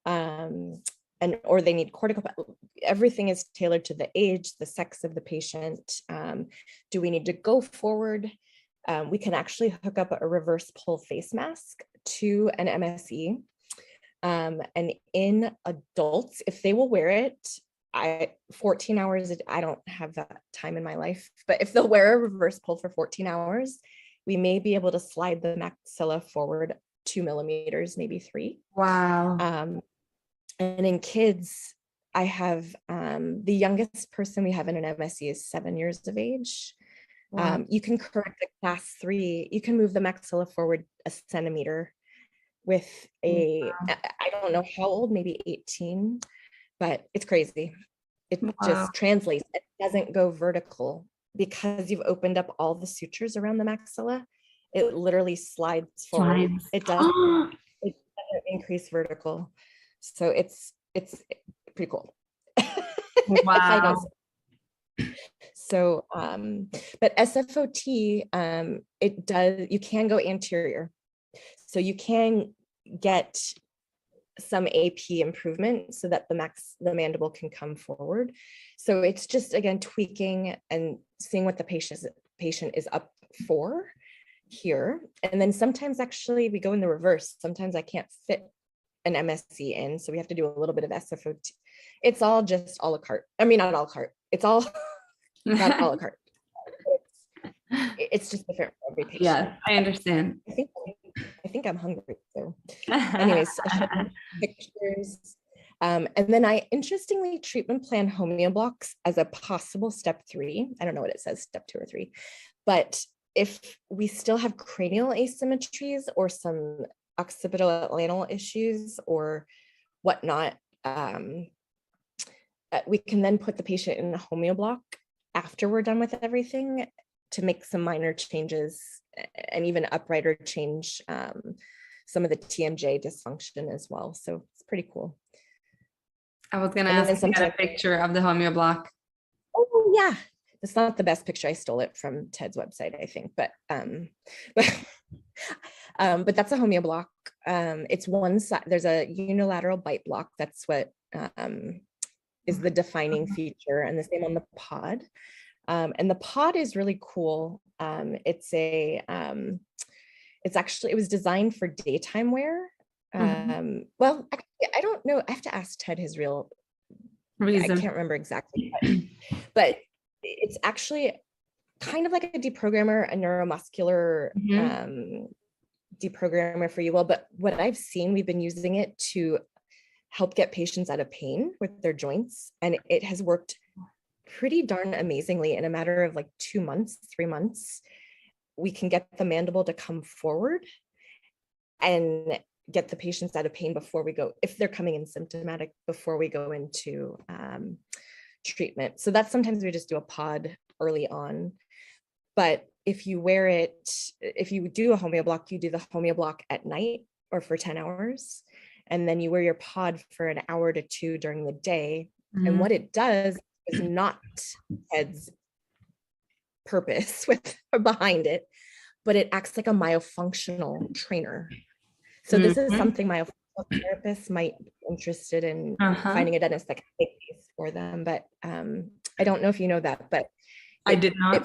Or they need cortical. Everything is tailored to the age, the sex of the patient. Do we need to go forward? We can actually hook up a reverse pull face mask to an MSE. And in adults, if they will wear it, 14 hours, I don't have that time in my life, but if they'll wear a reverse pull for 14 hours, we may be able to slide the maxilla forward 2 millimeters, maybe 3. Wow. And in kids, I have the youngest person we have in an MSE is 7 years of age. Wow. You can correct the class 3. You can move the maxilla forward a centimeter with I don't know how old, maybe 18, but it's crazy. It just translates. It doesn't go vertical because you've opened up all the sutures around the maxilla. It literally slides forward. It doesn't increase vertical. So it's pretty cool. Wow. So, but SFOT, it does, you can go anterior. So you can get some AP improvement so that the mandible can come forward. So it's just, again, tweaking and seeing what the patient is up for here. And then sometimes actually we go in the reverse. Sometimes I can't fit an MSC in, so we have to do a little bit of SFOT. It's all just a la carte. I mean, not a la carte. It's all not a la carte. It's just different for every patient. Yeah, I understand. I think I'm hungry. So anyways, pictures. And then interestingly treatment plan homeoblocks as a possible step 3. I don't know what it says, step 2 or 3. But if we still have cranial asymmetries or some occipital atlantal issues or whatnot, we can then put the patient in a homeoblock after we're done with everything to make some minor changes and even upright or change some of the TMJ dysfunction as well. So it's pretty cool. I was going to ask you a picture of the homeoblock. Oh yeah, it's not the best picture. I stole it from Ted's website, I think, but that's a homeoblock. It's one side. There's a unilateral bite block. That's what is the defining feature, and the same on the pod. And the pod is really cool. It was designed for daytime wear. Well, actually, I don't know. I have to ask Ted his real reason. I can't remember exactly, but It's actually kind of like a deprogrammer, a neuromuscular deprogrammer for you. Well, but what I've seen, we've been using it to help get patients out of pain with their joints. And it has worked pretty darn amazingly. In a matter of like 2 months, 3 months, we can get the mandible to come forward and get the patients out of pain before we go, if they're coming in symptomatic, before we go into treatment. So that's sometimes we just do a pod early on. But if you wear it, if you do a homeo block, you do the homeo block at night or for 10 hours. And then you wear your pod for an hour to 2 during the day. And what it does is not head's purpose with behind it, but it acts like a myofunctional trainer. So this is something myofunctional therapists might be interested in finding a dentist that can take these for them. But I don't know if you know that, but I did not.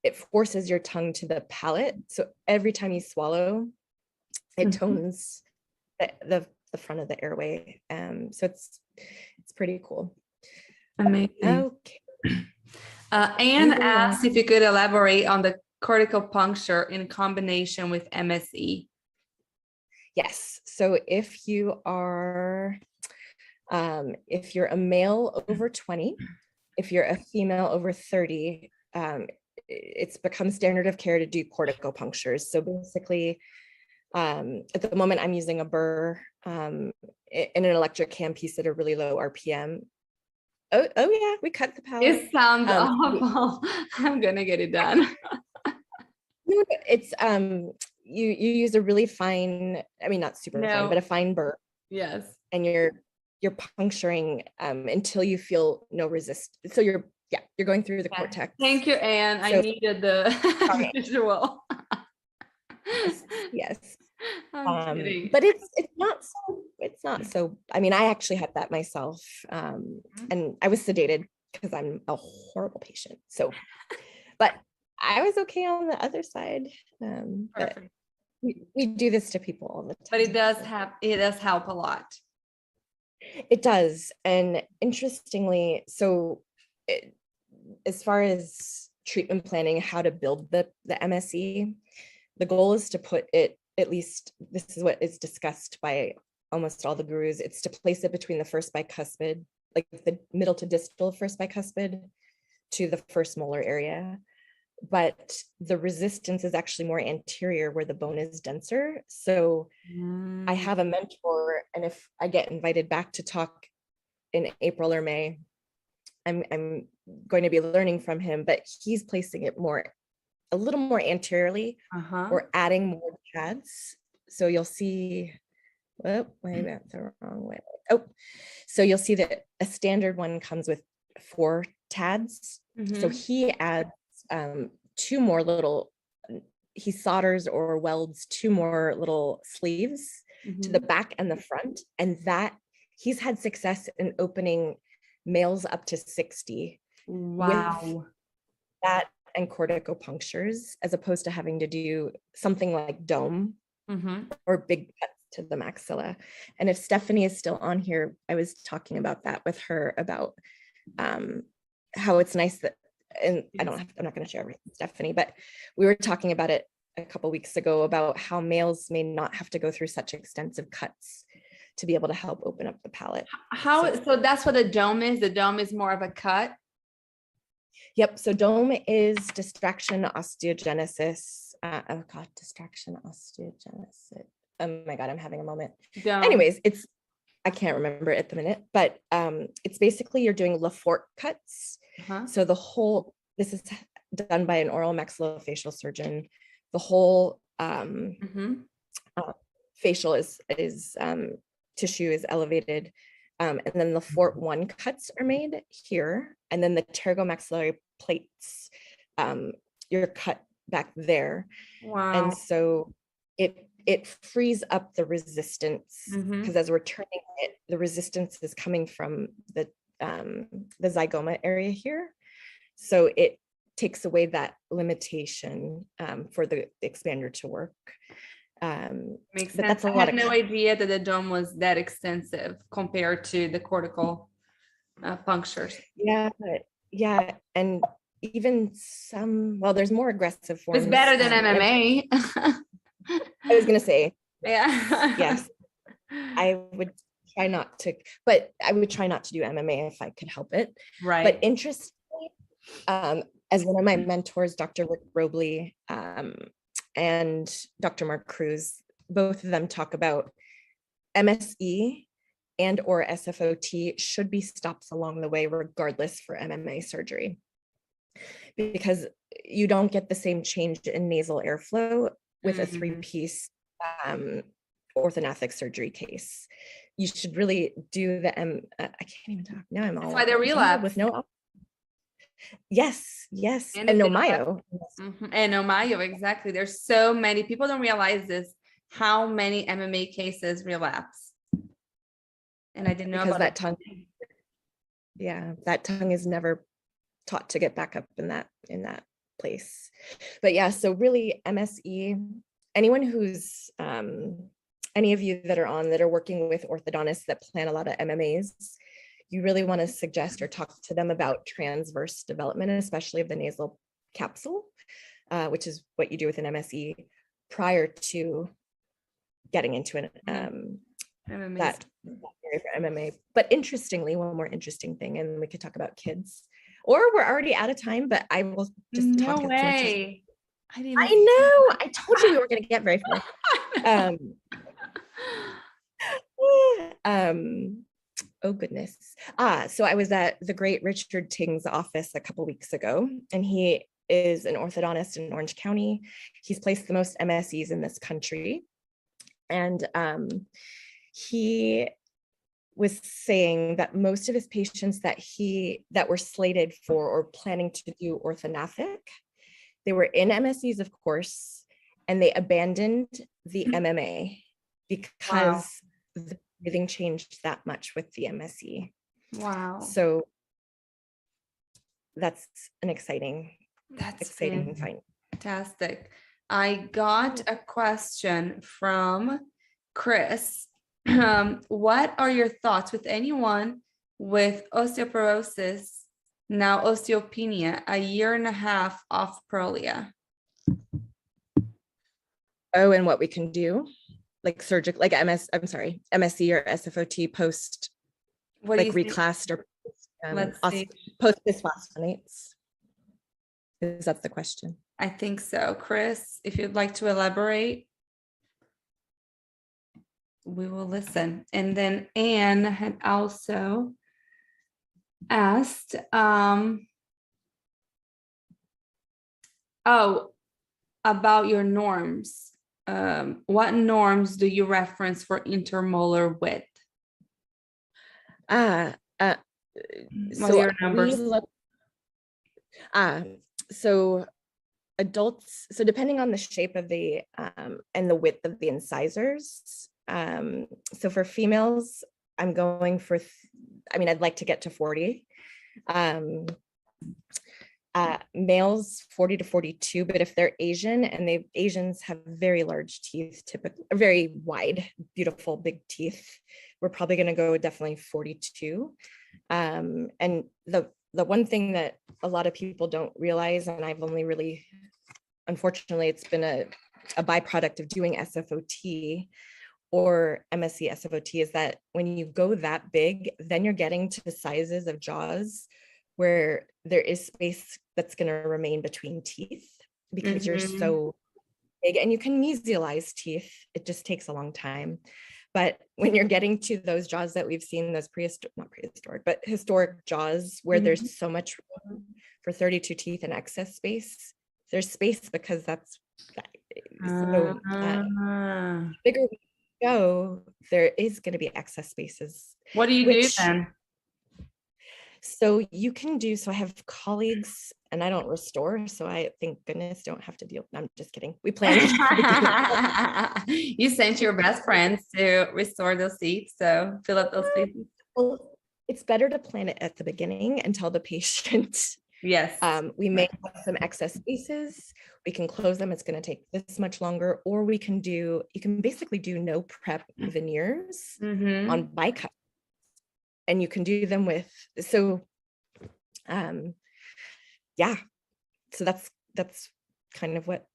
It forces your tongue to the palate. So every time you swallow, it tones the front of the airway. So it's pretty cool. Amazing. Okay. Anne asked if you could elaborate on the cortical puncture in combination with MSE. Yes. So if you're a male over 20, if you're a female over 30, it's become standard of care to do corticopunctures. So basically, at the moment, I'm using a burr in an electric handpiece at a really low RPM. Oh yeah, we cut the palate. It sounds awful. I'm gonna get it done. It's you use a really fine, I mean not super fine, but a fine burr. Yes. And you're puncturing until you feel no resistance. So you're going through the cortex. Thank you, Anne. So, I needed the visual. Yes. But it's not so, I mean, I actually had that myself. And I was sedated because I'm a horrible patient. So, but I was okay on the other side. But we do this to people all the time. But it does help a lot. It does. And interestingly, so as far as treatment planning, how to build the MSE, the goal is to put it, at least this is what is discussed by almost all the gurus, it's to place it between the first bicuspid, like the middle to distal first bicuspid to the first molar area. But the resistance is actually more anterior where the bone is denser. So I have a mentor, and if I get invited back to talk in April or May, I'm going to be learning from him, but he's placing it a little more anteriorly. Or adding more pads. So you'll see, oh, I went the wrong way. Oh, so you'll see that a standard one comes with 4 tads. So he adds 2 more little, he solders or welds 2 more little sleeves to the back and the front. And that he's had success in opening males up to 60. Wow. With that and corticopunctures, as opposed to having to do something like dome or big cuts to the maxilla. And if Stephanie is still on here, I was talking about that with her about how it's nice that, and I'm not going to share everything, Stephanie, but we were talking about it a couple of weeks ago about how males may not have to go through such extensive cuts to be able to help open up the palate. So that's what a dome is. The dome is more of a cut. Yep. So dome is distraction osteogenesis. Distraction osteogenesis. Oh my God, I'm having a moment. Dome. Anyways, I can't remember it at the minute, but it's basically you're doing Lafort cuts. So this is done by an oral maxillofacial surgeon. The whole facial is tissue is elevated. And then the Fort 1 cuts are made here. And then the pterygomaxillary plates, you're cut back there. Wow. And so it frees up the resistance, because as we're turning it, the resistance is coming from the zygoma area here. So it takes away that limitation for the expander to work. Makes but sense. that's a I lot had of no idea that the dome was that extensive compared to the cortical punctures. Yeah, but Yeah, and even well, there's more aggressive forms. It's better than MMA. I was gonna say, Yeah. yes, I would try not to, but I would try not to do MMA if I could help it. Right. But interestingly, as one of my mentors, Dr. Rick Robley, and Dr. Mark Cruz, both of them talk about MSE and or SFOT should be stops along the way, regardless for MMA surgery, because you don't get the same change in nasal airflow with a 3-piece orthognathic surgery case. You should really do the I can't even talk now. I'm all That's why they're relapse with no. Yes, and if no they don't mayo. And no mayo, exactly. There's so many people don't realize this, how many MMA cases relapse. And I didn't know Because about that tongue. Yeah, that tongue is never taught to get back up in that place. But yeah, so really MSE, anyone who's any of you that are working with orthodontists that plan a lot of MMAs, you really want to suggest or talk to them about transverse development, especially of the nasal capsule, which is what you do with an MSE prior to getting into an that area for MMA. But interestingly, one more interesting thing, and we could talk about kids, or we're already out of time, but I will just talk as much as I know. I told you we were going to get very far. Oh goodness. So I was at the great Richard Ting's office a couple weeks ago, and he is an orthodontist in Orange County. He's placed the most MSEs in this country. And he was saying that most of his patients that were slated for or planning to do orthognathic, they were in MSEs, of course, and they abandoned the MMA because the breathing changed that much with the MSE. Wow. So that's an exciting find. Fantastic. I got a question from Chris. What are your thoughts with anyone with osteoporosis, now osteopenia, a year and a half off Prolia? Oh, and what we can do, like surgical, like MSE or SFOT post, what like reclassed or post bisphosphonates. Is that the question? I think so. Chris, if you'd like to elaborate, we will listen. And then Anne had also asked, about your norms. What norms do you reference for intermolar width? What are your numbers? So adults, so depending on the shape of the and the width of the incisors, so for females, I'm going for I'd like to get to 40. Males 40 to 42, but if they're Asian, and Asians have very large teeth, typically very wide, beautiful big teeth, we're probably going to go definitely 42. And the one thing that a lot of people don't realize, and I've only really, unfortunately, it's been a byproduct of doing SFOT or MSE SFOT, is that when you go that big, then you're getting to the sizes of jaws where there is space that's going to remain between teeth because you're so big, and you can mesialize teeth. It just takes a long time. But when you're getting to those jaws that we've seen, those historic jaws where there's so much room for 32 teeth and excess space, there's space because that's so bigger we go, there is going to be excess spaces. What do you do then? So you can do, so I have colleagues, and I don't restore, so I thank goodness don't have to deal. I'm just kidding. We plan. You sent your best friends to restore those seats, so fill up those spaces. Well, it's better to plan it at the beginning and tell the patient, yes, we may have some excess spaces. We can close them. It's going to take this much longer, or you can basically do no prep veneers on bicup. And you can do them with, so yeah, so that's kind of what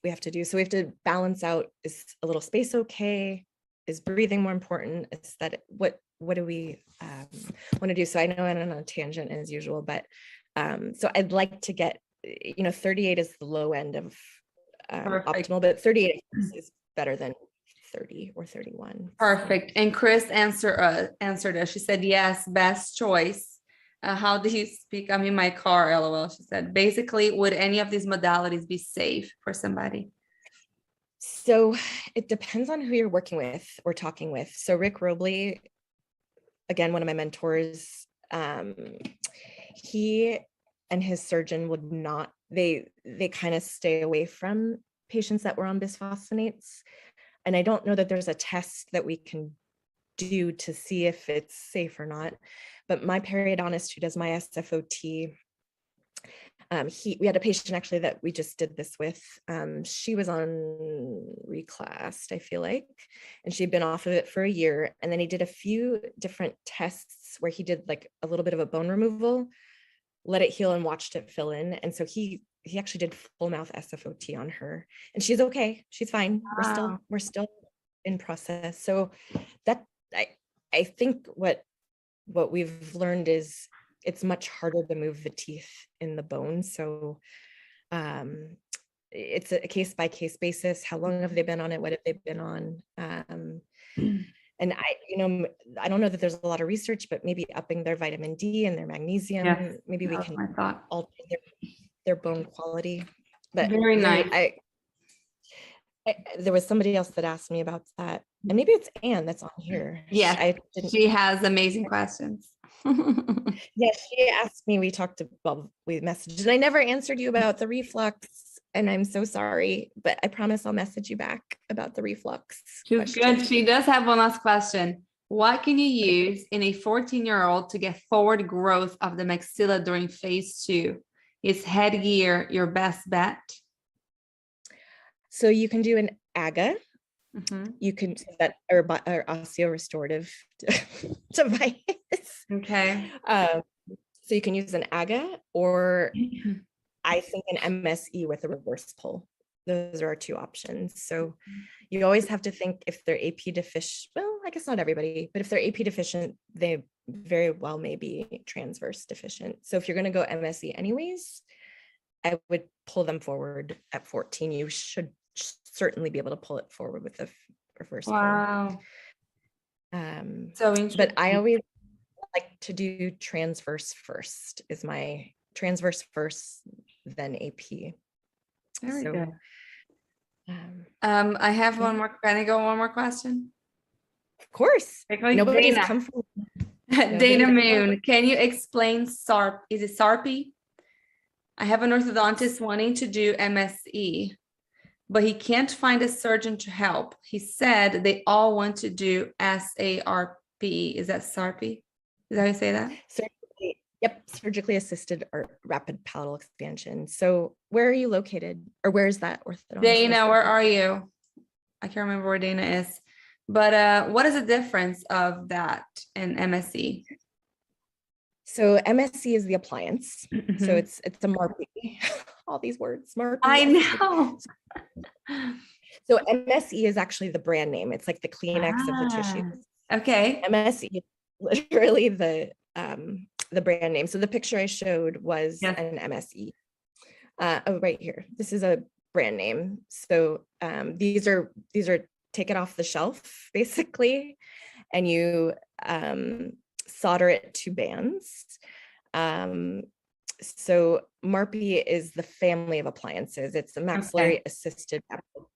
we have to do. So we have to balance out, is a little space okay? Is breathing more important? Is that what do we want to do? So I know I'm on a tangent as usual, but so I'd like to get, 38 is the low end of Perfect. optimal, but 38 is better than 30 or 31. Perfect. And Chris answered us. She said, yes, best choice. How do you speak? I'm in my car, LOL. She said, basically, would any of these modalities be safe for somebody? So it depends on who you're working with or talking with. So Rick Robley, again, one of my mentors, he and his surgeon would not, they kind of stay away from patients that were on bisphosphonates. And I don't know that there's a test that we can do to see if it's safe or not. But my periodontist who does my SFOT, we had a patient actually that we just did this with. She was on reclassed, I feel like, and she'd been off of it for a year. And then he did a few different tests where he did like a little bit of a bone removal, let it heal and watched it fill in. And so he actually did full mouth SFOT on her, and she's okay. She's fine. Wow. We're still in process. So that I think what we've learned is it's much harder to move the teeth in the bone. So it's a case by case basis. How long have they been on it? What have they been on? And I don't know that there's a lot of research, but maybe upping their vitamin D and their magnesium, Yes, maybe we that's can my thought. alter their bone quality. But Very nice. there was somebody else that asked me about that, and maybe it's Anne that's on here. Yes, she has amazing questions. Yes, she asked me, we messaged, and I never answered you about the reflux, and I'm so sorry, but I promise I'll message you back about the reflux. She's good. She does have one last question. What can you use in a 14-year-old to get forward growth of the maxilla during phase 2? Is headgear your best bet? So you can do an AGA. Mm-hmm. You can do that or osteorestorative device. Okay. So you can use an AGA, or I think an MSE with a reverse pull. Those are our two options. So you always have to think if they're AP deficient. Well, I guess not everybody, but if they're AP deficient, they very well may be transverse deficient. So if you're going to go MSE anyways, I would pull them forward at 14. You should certainly be able to pull it forward with a reverse pull. Wow. So but I always like to do transverse first, is my transverse first, then AP. Very so, good. I have one more. Can I go one more question? Of course. Quickly, Nobody's Dana. come from Dana Moon, can you explain SARP? Is it SARPy? I have an orthodontist wanting to do MSE, but he can't find a surgeon to help. He said they all want to do SARP. Is that SARPy? Is that how you say that? Surgically assisted or rapid palatal expansion. So where are you located, or where is that orthodontist? Dana, where are you? I can't remember where Dana is. But what is the difference of that and MSE? So MSE is the appliance. Mm-hmm. So it's a MARPI. All these words, MARPI. I know. So MSE is actually the brand name. It's like the Kleenex of the tissues. Okay. MSE is literally the brand name. So the picture I showed was an MSE. Right here. This is a brand name. So these are take it off the shelf basically, and you solder it to bands. So MARPI is the family of appliances. It's the maxillary assisted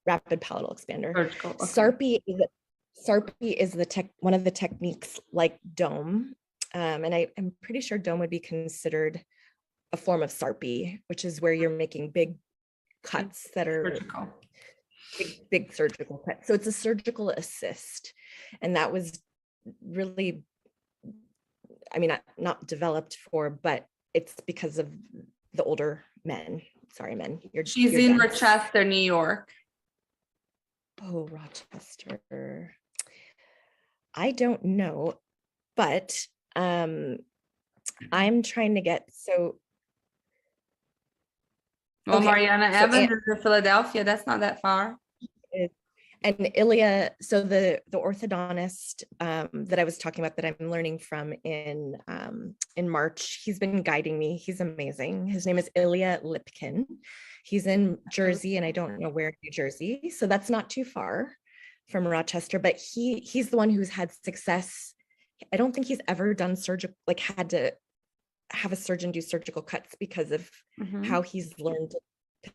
rapid palatal expander. Surgical. Okay. SARPI is one of the techniques like DOME. And I'm pretty sure DOME would be considered a form of SARPI, which is where you're making big cuts that are surgical. Big surgical cuts. So it's a surgical assist. And that was really, not developed for, but it's because of the older men. Sorry, men. She's in Rochester, New York. Oh, Rochester. I don't know, but I'm trying to get, so Well, Okay, Mariana so Evans is in Philadelphia. That's not that far. And Ilya, so the orthodontist that I was talking about that I'm learning from in March, he's been guiding me. He's amazing. His name is Ilya Lipkin. He's in Jersey, and I don't know where in New Jersey, so that's not too far from Rochester. But he's the one who's had success. I don't think he's ever done surgical, like had to have a surgeon do surgical cuts because of how he's learned to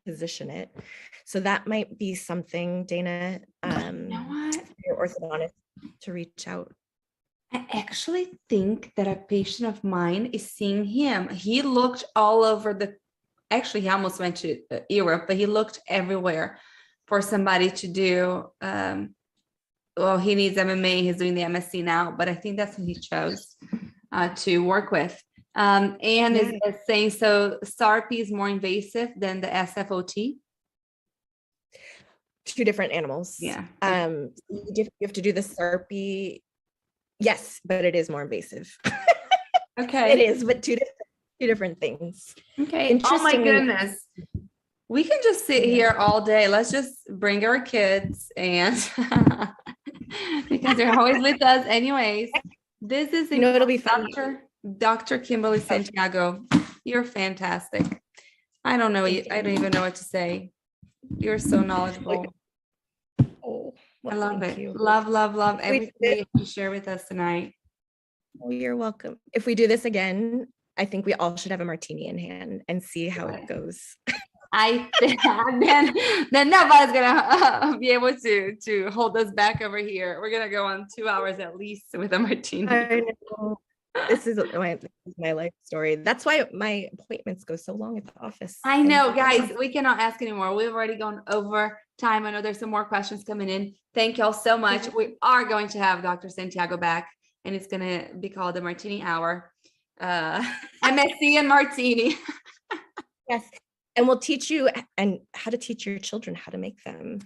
position it. So that might be something, Dana, You know what? your orthodontist to reach out. I actually think that a patient of mine is seeing him. He looked all over actually, he almost went to Europe, but he looked everywhere for somebody to do. Well, he needs MMA. He's doing the MSc now, but I think that's who he chose to work with. And is saying, so SARP is more invasive than the SFOT? Two different animals. Yeah. You have to do the SARP. Yes, but it is more invasive. Okay. It is, but two different things. Okay. Oh my goodness. We can just sit here all day. Let's just bring our kids and because they're always with us anyways. This is it'll be fun. Dr. Kimberly Santiago. You're fantastic. I don't know. I don't even know what to say. You're so knowledgeable. Oh, I love it. You. Love everything you share with us tonight. Oh, you're welcome. If we do this again, I think we all should have a martini in hand and see how it goes. I think then nobody's gonna be able to hold us back over here. We're gonna go on 2 hours at least with a martini. I know. This is my life story. That's why my appointments go so long at the office. I know, guys, we cannot ask anymore. We've already gone over time. I know there's some more questions coming in. Thank y'all so much. We are going to have Dr. Santiago back, and it's going to be called the Martini Hour. MSc and Martini. Yes. And we'll teach you and how to teach your children how to make them.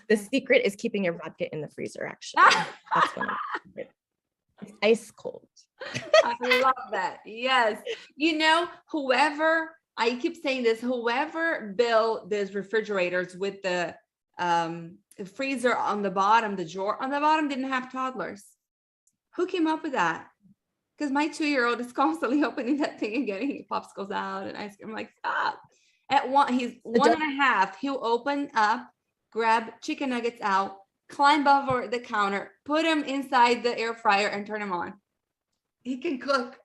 The secret is keeping your vodka in the freezer, actually. That's one of the It's ice cold. I love that. Yes. You know, I keep saying this, whoever built these refrigerators with the freezer on the bottom, the drawer on the bottom didn't have toddlers. Who came up with that? Because my 2-year-old is constantly opening that thing and getting popsicles out and ice cream. I'm like, stop. He's 1.5. He'll open up, grab chicken nuggets out, climb over the counter, put them inside the air fryer and turn them on. He can cook.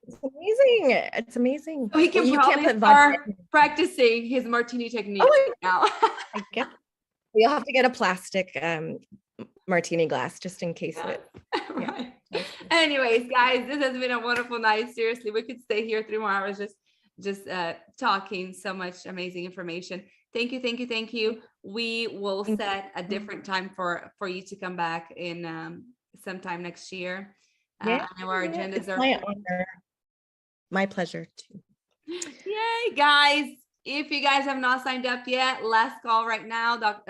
It's amazing. So he can probably start practicing his martini technique now. I get. You'll have to get a plastic martini glass just in case it. Right. Yeah. Anyways, guys, this has been a wonderful night. Seriously, we could stay here 3 more hours just talking. So much amazing information. Thank you. We will set a different time for you to come back in sometime next year. I know our agendas are. My honor. My pleasure too. Yay, guys. If you guys have not signed up yet, last call right now.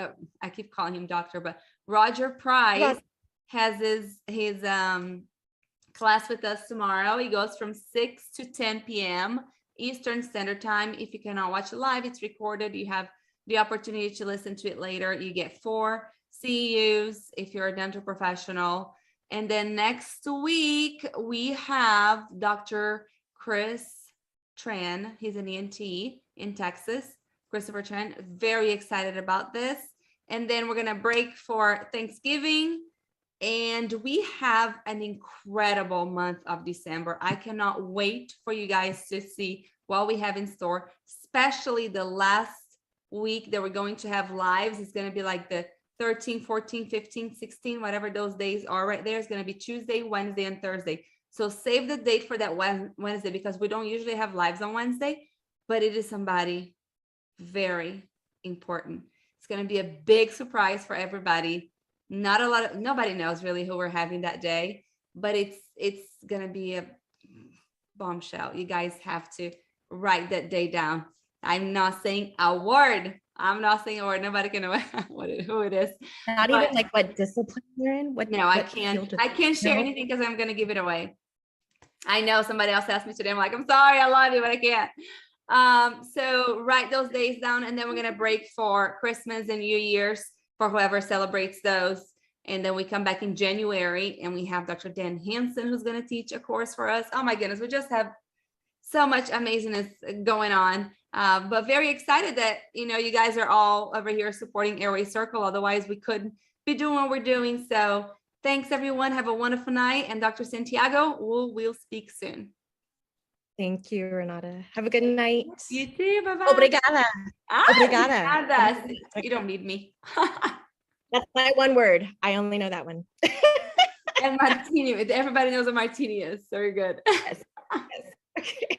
I keep calling him doctor, but Roger Price has his class with us tomorrow. He goes from 6 to 10 p.m. Eastern Standard Time. If you cannot watch it live, it's recorded. You have the opportunity to listen to it later. You get 4 CEUs if you're a dental professional. And then next week, we have Dr. Chris Tran. He's an ENT in Texas. Christopher Tran. Very excited about this. And then we're going to break for Thanksgiving. And we have an incredible month of December. I cannot wait for you guys to see what we have in store, especially the last week that we're going to have lives. It's going to be like the 13, 14, 15, 16, whatever those days are right there. It's going to be Tuesday, Wednesday, and Thursday. So save the date for that Wednesday because we don't usually have lives on Wednesday, but it is somebody very important. It's going to be a big surprise for everybody. Nobody knows really who we're having that day, but it's going to be a bombshell. You guys have to write that day down. I'm not saying a word. Nobody can know who it is. Not even like what discipline you're in. I can't share anything because I'm going to give it away. I know somebody else asked me today. I'm like, I'm sorry, I love you, but I can't. So write those days down, and then we're gonna break for Christmas and New Year's for whoever celebrates those. And then we come back in January and we have Dr. Dan Hansen, who's gonna teach a course for us. Oh my goodness, we just have so much amazingness going on. But very excited that, you guys are all over here supporting Airway Circle. Otherwise we couldn't be doing what we're doing. So thanks everyone. Have a wonderful night. And Dr. Santiago, we'll speak soon. Thank you, Renata. Have a good night. You too. Bye-bye. Obrigada. Obrigada. Obrigada. You don't need me. That's my one word. I only know that one. And martini. Everybody knows what martini is. So you're good. Yes. Yes. Okay.